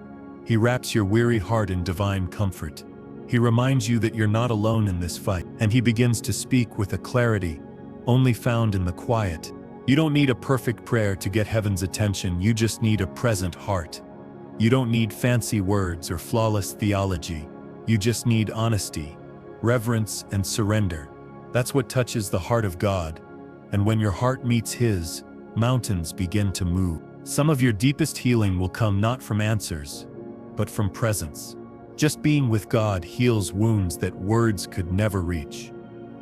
He wraps your weary heart in divine comfort. He reminds you that you're not alone in this fight, and He begins to speak with a clarity only found in the quiet. You don't need a perfect prayer to get heaven's attention, you just need a present heart. You don't need fancy words or flawless theology. You just need honesty, reverence, and surrender. That's what touches the heart of God. And when your heart meets His, mountains begin to move. Some of your deepest healing will come not from answers, but from presence. Just being with God heals wounds that words could never reach.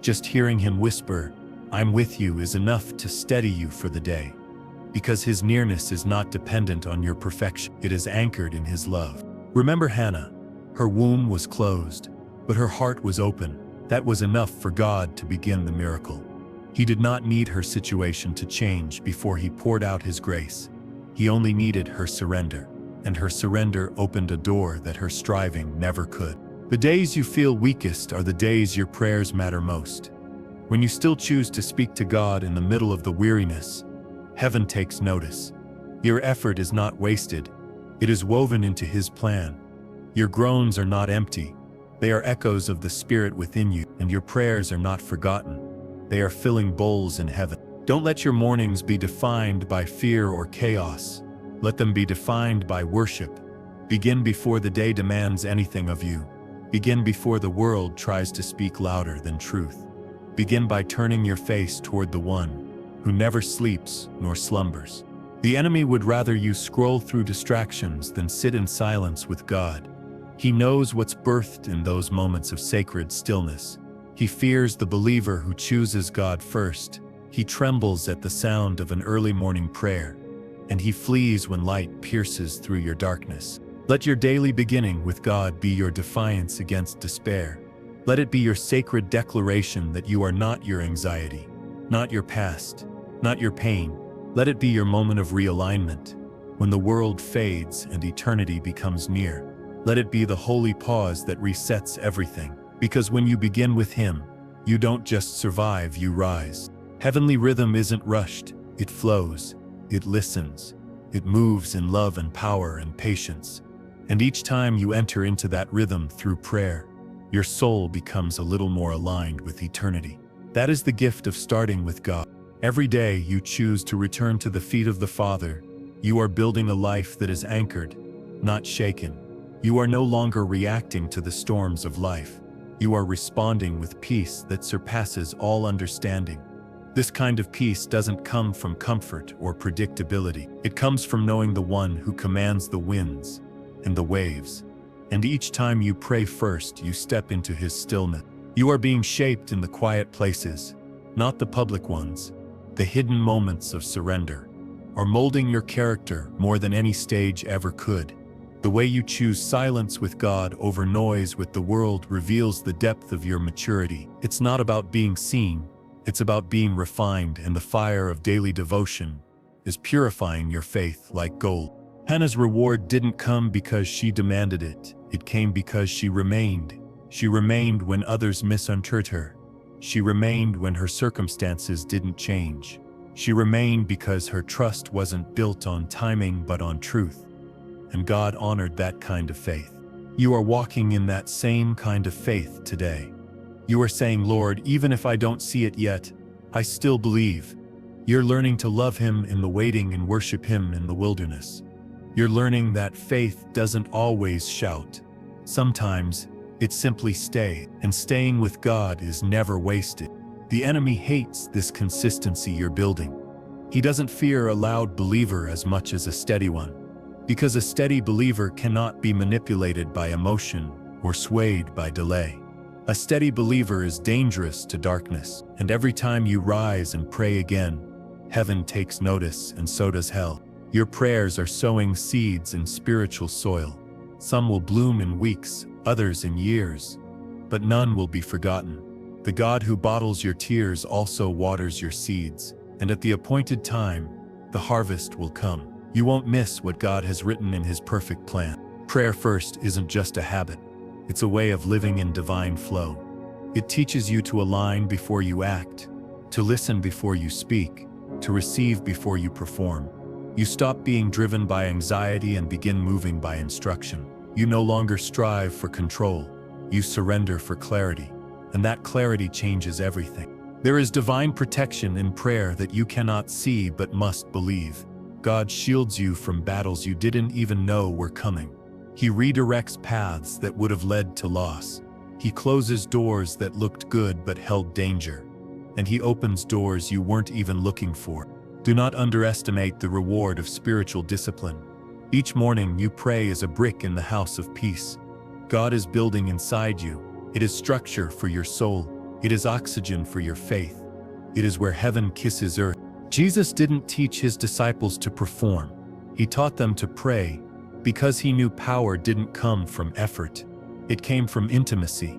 Just hearing Him whisper, "I'm with you," is enough to steady you for the day. Because His nearness is not dependent on your perfection, it is anchored in His love. Remember Hannah. Her womb was closed, but her heart was open. That was enough for God to begin the miracle. He did not need her situation to change before He poured out His grace. He only needed her surrender. And her surrender opened a door that her striving never could. The days you feel weakest are the days your prayers matter most. When you still choose to speak to God in the middle of the weariness, heaven takes notice. Your effort is not wasted. It is woven into His plan. Your groans are not empty. They are echoes of the Spirit within you, and your prayers are not forgotten. They are filling bowls in heaven. Don't let your mornings be defined by fear or chaos. Let them be defined by worship. Begin before the day demands anything of you. Begin before the world tries to speak louder than truth. Begin by turning your face toward the One who never sleeps nor slumbers. The enemy would rather you scroll through distractions than sit in silence with God. He knows what's birthed in those moments of sacred stillness. He fears the believer who chooses God first. He trembles at the sound of an early morning prayer, and he flees when light pierces through your darkness. Let your daily beginning with God be your defiance against despair. Let it be your sacred declaration that you are not your anxiety, not your past, not your pain. Let it be your moment of realignment, when the world fades and eternity becomes near. Let it be the holy pause that resets everything. Because when you begin with Him, you don't just survive, you rise. Heavenly rhythm isn't rushed, it flows, it listens, it moves in love and power and patience. And each time you enter into that rhythm through prayer, your soul becomes a little more aligned with eternity. That is the gift of starting with God. Every day you choose to return to the feet of the Father. You are building a life that is anchored, not shaken. You are no longer reacting to the storms of life. You are responding with peace that surpasses all understanding. This kind of peace doesn't come from comfort or predictability. It comes from knowing the one who commands the winds and the waves. And each time you pray first, you step into His stillness. You are being shaped in the quiet places, not the public ones. The hidden moments of surrender are molding your character more than any stage ever could. The way you choose silence with God over noise with the world reveals the depth of your maturity. It's not about being seen, it's about being refined, and the fire of daily devotion is purifying your faith like gold. Hannah's reward didn't come because she demanded it. It came because she remained. She remained when others misunderstood her. She remained when her circumstances didn't change. She remained because her trust wasn't built on timing but on truth. And God honored that kind of faith. You are walking in that same kind of faith today. You are saying, Lord, even if I don't see it yet, I still believe. You're learning to love Him in the waiting and worship Him in the wilderness. You're learning that faith doesn't always shout. Sometimes it simply stays, and staying with God is never wasted. The enemy hates this consistency you're building. He doesn't fear a loud believer as much as a steady one. Because a steady believer cannot be manipulated by emotion or swayed by delay. A steady believer is dangerous to darkness, and every time you rise and pray again, heaven takes notice and so does hell. Your prayers are sowing seeds in spiritual soil. Some will bloom in weeks, others in years, but none will be forgotten. The God who bottles your tears also waters your seeds, and at the appointed time, the harvest will come. You won't miss what God has written in His perfect plan. Prayer first isn't just a habit. It's a way of living in divine flow. It teaches you to align before you act, to listen before you speak, to receive before you perform. You stop being driven by anxiety and begin moving by instruction. You no longer strive for control. You surrender for clarity, and that clarity changes everything. There is divine protection in prayer that you cannot see but must believe. God shields you from battles you didn't even know were coming. He redirects paths that would have led to loss. He closes doors that looked good but held danger. And He opens doors you weren't even looking for. Do not underestimate the reward of spiritual discipline. Each morning you pray as a brick in the house of peace. God is building inside you. It is structure for your soul. It is oxygen for your faith. It is where heaven kisses earth. Jesus didn't teach His disciples to perform. He taught them to pray because He knew power didn't come from effort. It came from intimacy.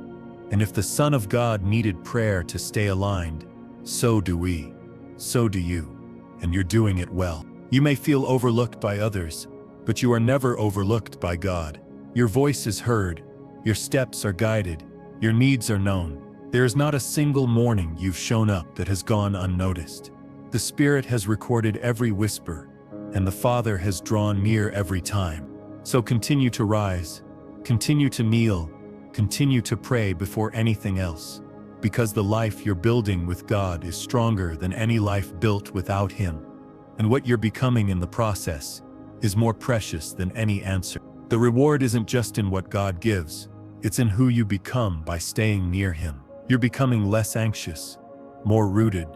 And if the Son of God needed prayer to stay aligned, so do we. So do you. And you're doing it well. You may feel overlooked by others, but you are never overlooked by God. Your voice is heard. Your steps are guided. Your needs are known. There is not a single morning you've shown up that has gone unnoticed. The Spirit has recorded every whisper, and the Father has drawn near every time. So continue to rise, continue to kneel, continue to pray before anything else, because the life you're building with God is stronger than any life built without Him. And what you're becoming in the process is more precious than any answer. The reward isn't just in what God gives, it's in who you become by staying near Him. You're becoming less anxious, more rooted,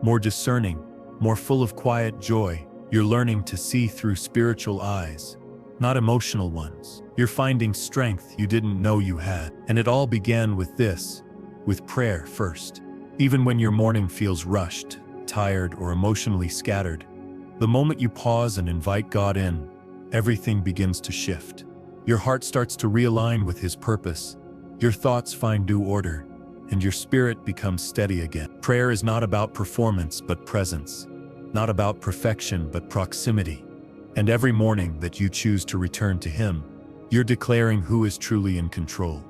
more discerning, more full of quiet joy. You're learning to see through spiritual eyes, not emotional ones. You're finding strength you didn't know you had. And it all began with this, with prayer first. Even when your morning feels rushed, tired, or emotionally scattered, the moment you pause and invite God in, everything begins to shift. Your heart starts to realign with His purpose, your thoughts find new order, and your spirit becomes steady again. Prayer is not about performance but presence, not about perfection but proximity. And every morning that you choose to return to Him, you're declaring who is truly in control.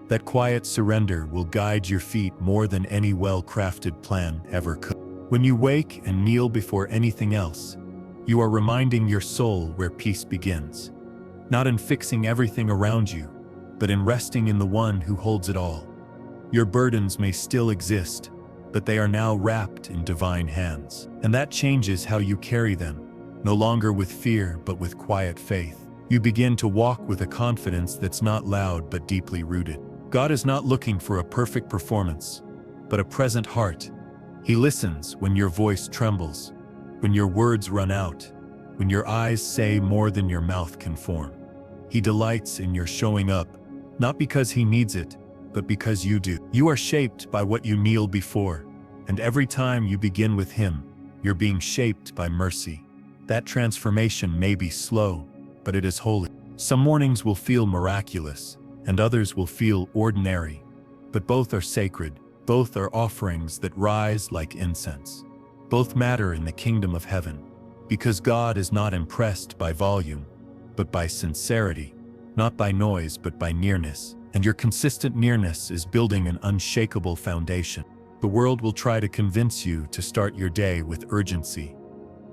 That quiet surrender will guide your feet more than any well-crafted plan ever could. When you wake and kneel before anything else, you are reminding your soul where peace begins. Not in fixing everything around you, but in resting in the One who holds it all. Your burdens may still exist, but they are now wrapped in divine hands. And that changes how you carry them, no longer with fear but with quiet faith. You begin to walk with a confidence that's not loud but deeply rooted. God is not looking for a perfect performance, but a present heart. He listens when your voice trembles, when your words run out, when your eyes say more than your mouth can form. He delights in your showing up, not because He needs it, but because you do. You are shaped by what you kneel before, and every time you begin with Him, you're being shaped by mercy. That transformation may be slow, but it is holy. Some mornings will feel miraculous, and others will feel ordinary, but both are sacred. Both are offerings that rise like incense. Both matter in the kingdom of heaven, because God is not impressed by volume, but by sincerity, not by noise, but by nearness. And your consistent nearness is building an unshakable foundation. The world will try to convince you to start your day with urgency,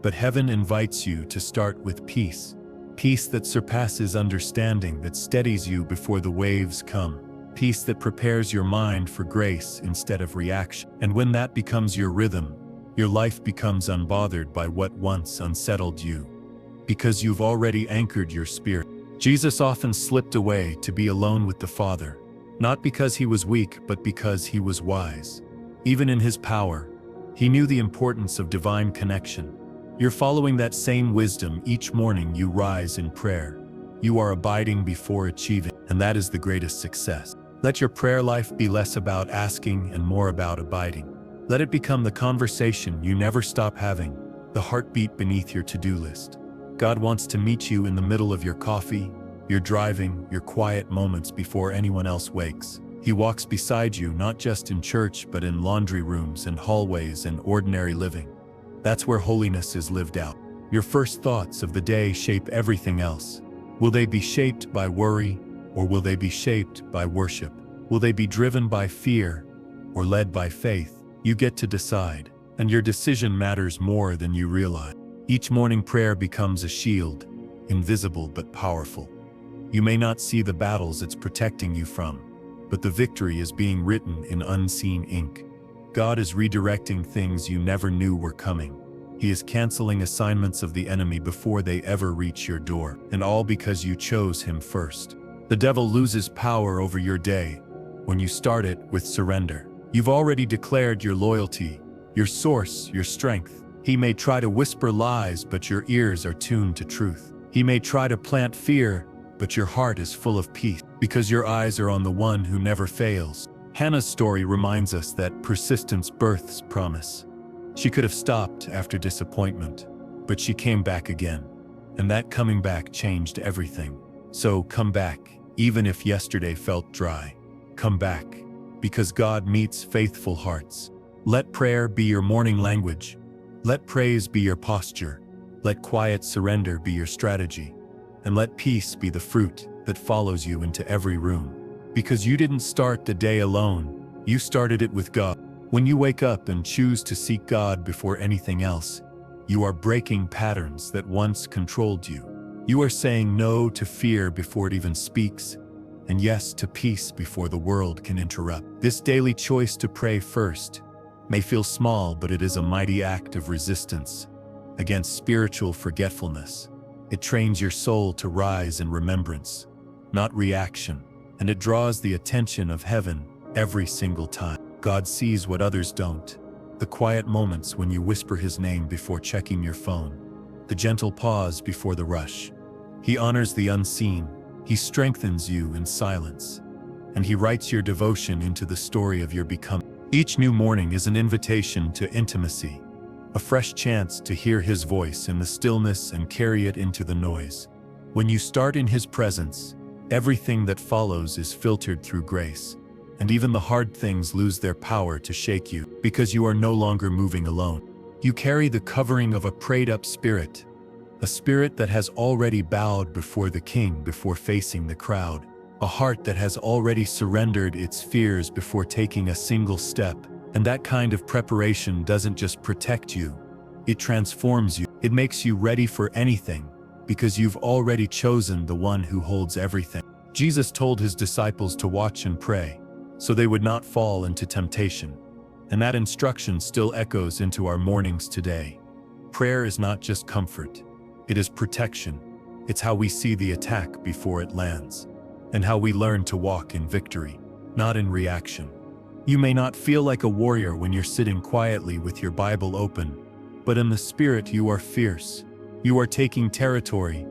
but heaven invites you to start with peace. Peace that surpasses understanding, that steadies you before the waves come. Peace that prepares your mind for grace instead of reaction. And when that becomes your rhythm, your life becomes unbothered by what once unsettled you, because you've already anchored your spirit. Jesus often slipped away to be alone with the Father, not because He was weak, but because He was wise. Even in His power, He knew the importance of divine connection. You're following that same wisdom each morning you rise in prayer. You are abiding before achieving, and that is the greatest success. Let your prayer life be less about asking and more about abiding. Let it become the conversation you never stop having, the heartbeat beneath your to-do list. God wants to meet you in the middle of your coffee, your driving, your quiet moments before anyone else wakes. He walks beside you not just in church but in laundry rooms and hallways and ordinary living. That's where holiness is lived out. Your first thoughts of the day shape everything else. Will they be shaped by worry, or will they be shaped by worship? Will they be driven by fear or led by faith? You get to decide, and your decision matters more than you realize. Each morning prayer becomes a shield, invisible but powerful. You may not see the battles it's protecting you from, but the victory is being written in unseen ink. God is redirecting things you never knew were coming. He is canceling assignments of the enemy before they ever reach your door, and all because you chose Him first. The devil loses power over your day when you start it with surrender. You've already declared your loyalty, your source, your strength. He may try to whisper lies, but your ears are tuned to truth. He may try to plant fear, but your heart is full of peace, because your eyes are on the One who never fails. Hannah's story reminds us that persistence births promise. She could have stopped after disappointment, but she came back again. And that coming back changed everything. So come back, even if yesterday felt dry. Come back, because God meets faithful hearts. Let prayer be your morning language. Let praise be your posture. Let quiet surrender be your strategy. And let peace be the fruit that follows you into every room. Because you didn't start the day alone, you started it with God. When you wake up and choose to seek God before anything else, you are breaking patterns that once controlled you. You are saying no to fear before it even speaks, and yes to peace before the world can interrupt. This daily choice to pray first may feel small, but it is a mighty act of resistance against spiritual forgetfulness. It trains your soul to rise in remembrance, not reaction, and it draws the attention of heaven every single time. God sees what others don't. The quiet moments when you whisper His name before checking your phone, the gentle pause before the rush, He honors the unseen, He strengthens you in silence, and He writes your devotion into the story of your becoming. Each new morning is an invitation to intimacy, a fresh chance to hear His voice in the stillness and carry it into the noise. When you start in His presence, everything that follows is filtered through grace, and even the hard things lose their power to shake you, because you are no longer moving alone. You carry the covering of a prayed-up spirit, a spirit that has already bowed before the King before facing the crowd, a heart that has already surrendered its fears before taking a single step. And that kind of preparation doesn't just protect you, it transforms you. It makes you ready for anything, because you've already chosen the one who holds everything. Jesus told His disciples to watch and pray, so they would not fall into temptation. And that instruction still echoes into our mornings today. Prayer is not just comfort, it is protection. It's how we see the attack before it lands, and how we learn to walk in victory, not in reaction. You may not feel like a warrior when you're sitting quietly with your Bible open, but in the spirit you are fierce. You are taking territory.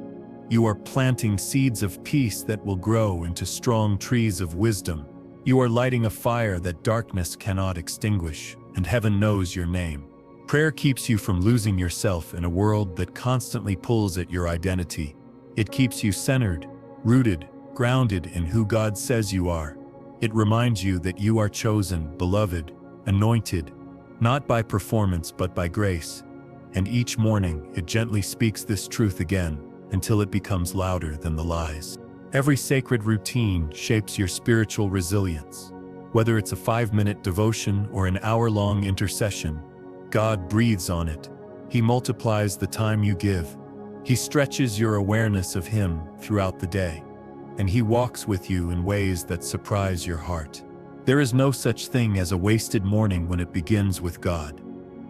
You are planting seeds of peace that will grow into strong trees of wisdom. You are lighting a fire that darkness cannot extinguish, and heaven knows your name. Prayer keeps you from losing yourself in a world that constantly pulls at your identity. It keeps you centered, rooted, grounded in who God says you are. It reminds you that you are chosen, beloved, anointed, not by performance but by grace. And each morning it gently speaks this truth again, until it becomes louder than the lies. Every sacred routine shapes your spiritual resilience. Whether it's a 5-minute devotion or an hour-long intercession, God breathes on it. He multiplies the time you give. He stretches your awareness of Him throughout the day, and He walks with you in ways that surprise your heart. There is no such thing as a wasted morning when it begins with God.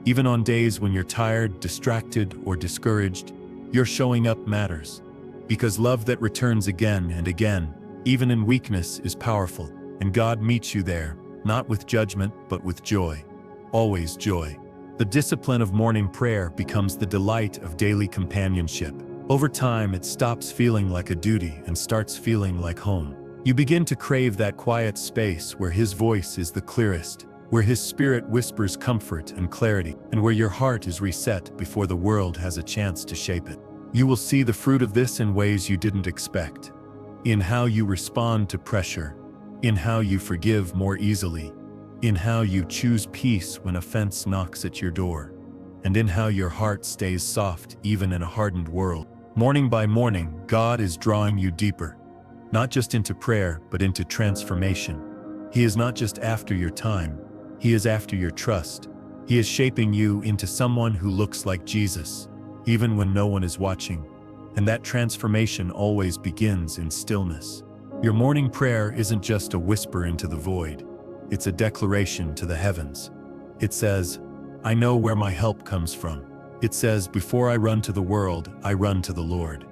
Even on days when you're tired, distracted, or discouraged, your showing up matters. Because love that returns again and again, even in weakness, is powerful, and God meets you there, not with judgment but with joy. Always joy. The discipline of morning prayer becomes the delight of daily companionship. Over time, it stops feeling like a duty and starts feeling like home. You begin to crave that quiet space where His voice is the clearest, where His Spirit whispers comfort and clarity, and where your heart is reset before the world has a chance to shape it. You will see the fruit of this in ways you didn't expect. In how you respond to pressure, in how you forgive more easily, in how you choose peace when offense knocks at your door, and in how your heart stays soft even in a hardened world. Morning by morning, God is drawing you deeper, not just into prayer, but into transformation. He is not just after your time, He is after your trust. He is shaping you into someone who looks like Jesus, even when no one is watching. And that transformation always begins in stillness. Your morning prayer isn't just a whisper into the void. It's a declaration to the heavens. It says, I know where my help comes from. It says, before I run to the world, I run to the Lord.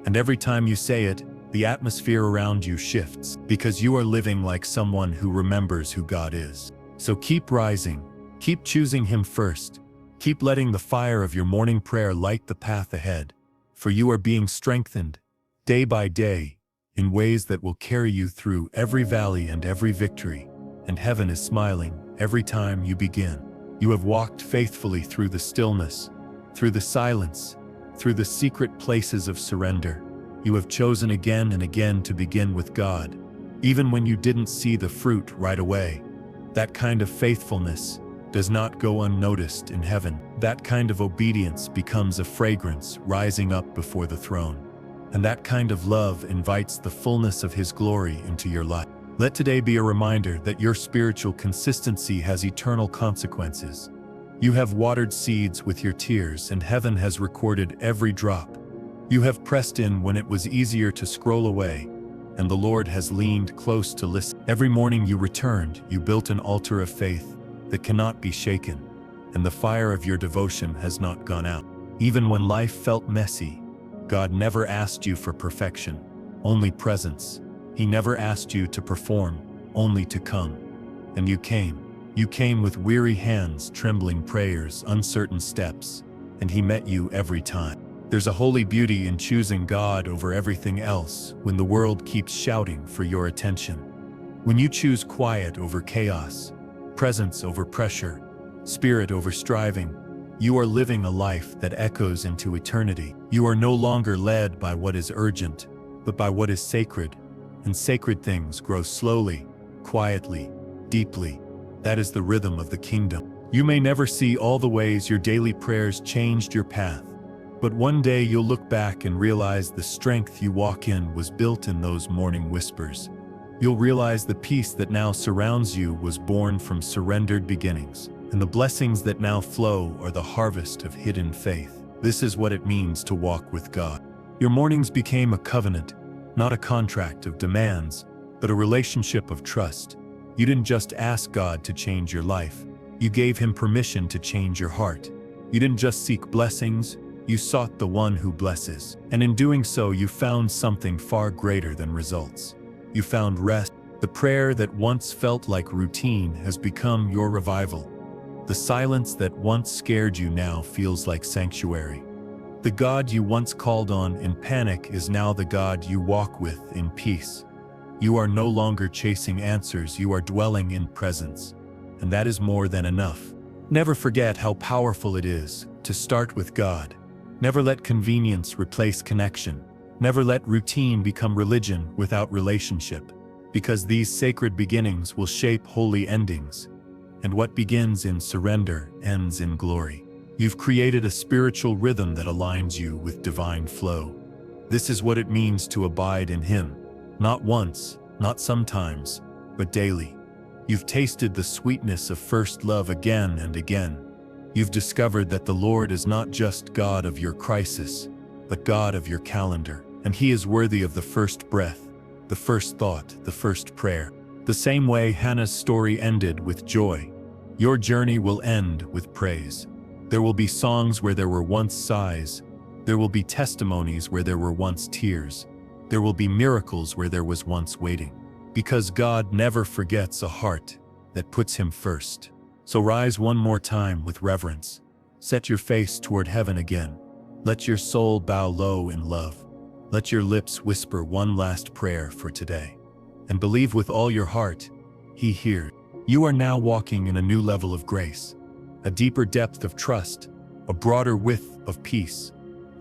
And every time you say it, the atmosphere around you shifts, because you are living like someone who remembers who God is. So keep rising, keep choosing Him first, keep letting the fire of your morning prayer light the path ahead, for you are being strengthened, day by day, in ways that will carry you through every valley and every victory. And heaven is smiling every time you begin. You have walked faithfully through the stillness, through the silence, through the secret places of surrender. You have chosen again and again to begin with God, even when you didn't see the fruit right away. That kind of faithfulness does not go unnoticed in heaven. That kind of obedience becomes a fragrance rising up before the throne. And that kind of love invites the fullness of His glory into your life. Let today be a reminder that your spiritual consistency has eternal consequences. You have watered seeds with your tears, and heaven has recorded every drop. You have pressed in when it was easier to scroll away, and the Lord has leaned close to listen. Every morning you returned, you built an altar of faith that cannot be shaken, and the fire of your devotion has not gone out. Even when life felt messy, God never asked you for perfection, only presence. He never asked you to perform, only to come. And you came. You came with weary hands, trembling prayers, uncertain steps, and He met you every time. There's a holy beauty in choosing God over everything else when the world keeps shouting for your attention. When you choose quiet over chaos, presence over pressure, spirit over striving, you are living a life that echoes into eternity. You are no longer led by what is urgent, but by what is sacred, and sacred things grow slowly, quietly, deeply. That is the rhythm of the kingdom. You may never see all the ways your daily prayers changed your path, but one day you'll look back and realize the strength you walk in was built in those morning whispers. You'll realize the peace that now surrounds you was born from surrendered beginnings, and the blessings that now flow are the harvest of hidden faith. This is what it means to walk with God. Your mornings became a covenant, not a contract of demands, but a relationship of trust. You didn't just ask God to change your life, you gave Him permission to change your heart. You didn't just seek blessings, you sought the one who blesses. And in doing so, you found something far greater than results. You found rest. The prayer that once felt like routine has become your revival. The silence that once scared you now feels like sanctuary. The God you once called on in panic is now the God you walk with in peace. You are no longer chasing answers, you are dwelling in presence. And that is more than enough. Never forget how powerful it is to start with God. Never let convenience replace connection. Never let routine become religion without relationship, because these sacred beginnings will shape holy endings. And what begins in surrender ends in glory. You've created a spiritual rhythm that aligns you with divine flow. This is what it means to abide in Him. Not once, not sometimes, but daily. You've tasted the sweetness of first love again and again. You've discovered that the Lord is not just God of your crisis, but God of your calendar, and He is worthy of the first breath, the first thought, the first prayer. The same way Hannah's story ended with joy, your journey will end with praise. There will be songs where there were once sighs. There will be testimonies where there were once tears. There will be miracles where there was once waiting. Because God never forgets a heart that puts Him first. So rise one more time with reverence. Set your face toward heaven again. Let your soul bow low in love. Let your lips whisper one last prayer for today. And believe with all your heart, He hears. You are now walking in a new level of grace, a deeper depth of trust, a broader width of peace,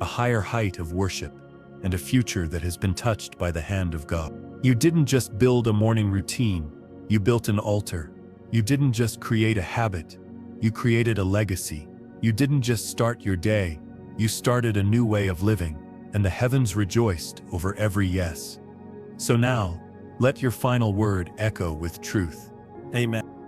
a higher height of worship, and a future that has been touched by the hand of God. You didn't just build a morning routine, you built an altar. You didn't just create a habit, you created a legacy. You didn't just start your day, you started a new way of living, and the heavens rejoiced over every yes. So now, let your final word echo with truth. Amen.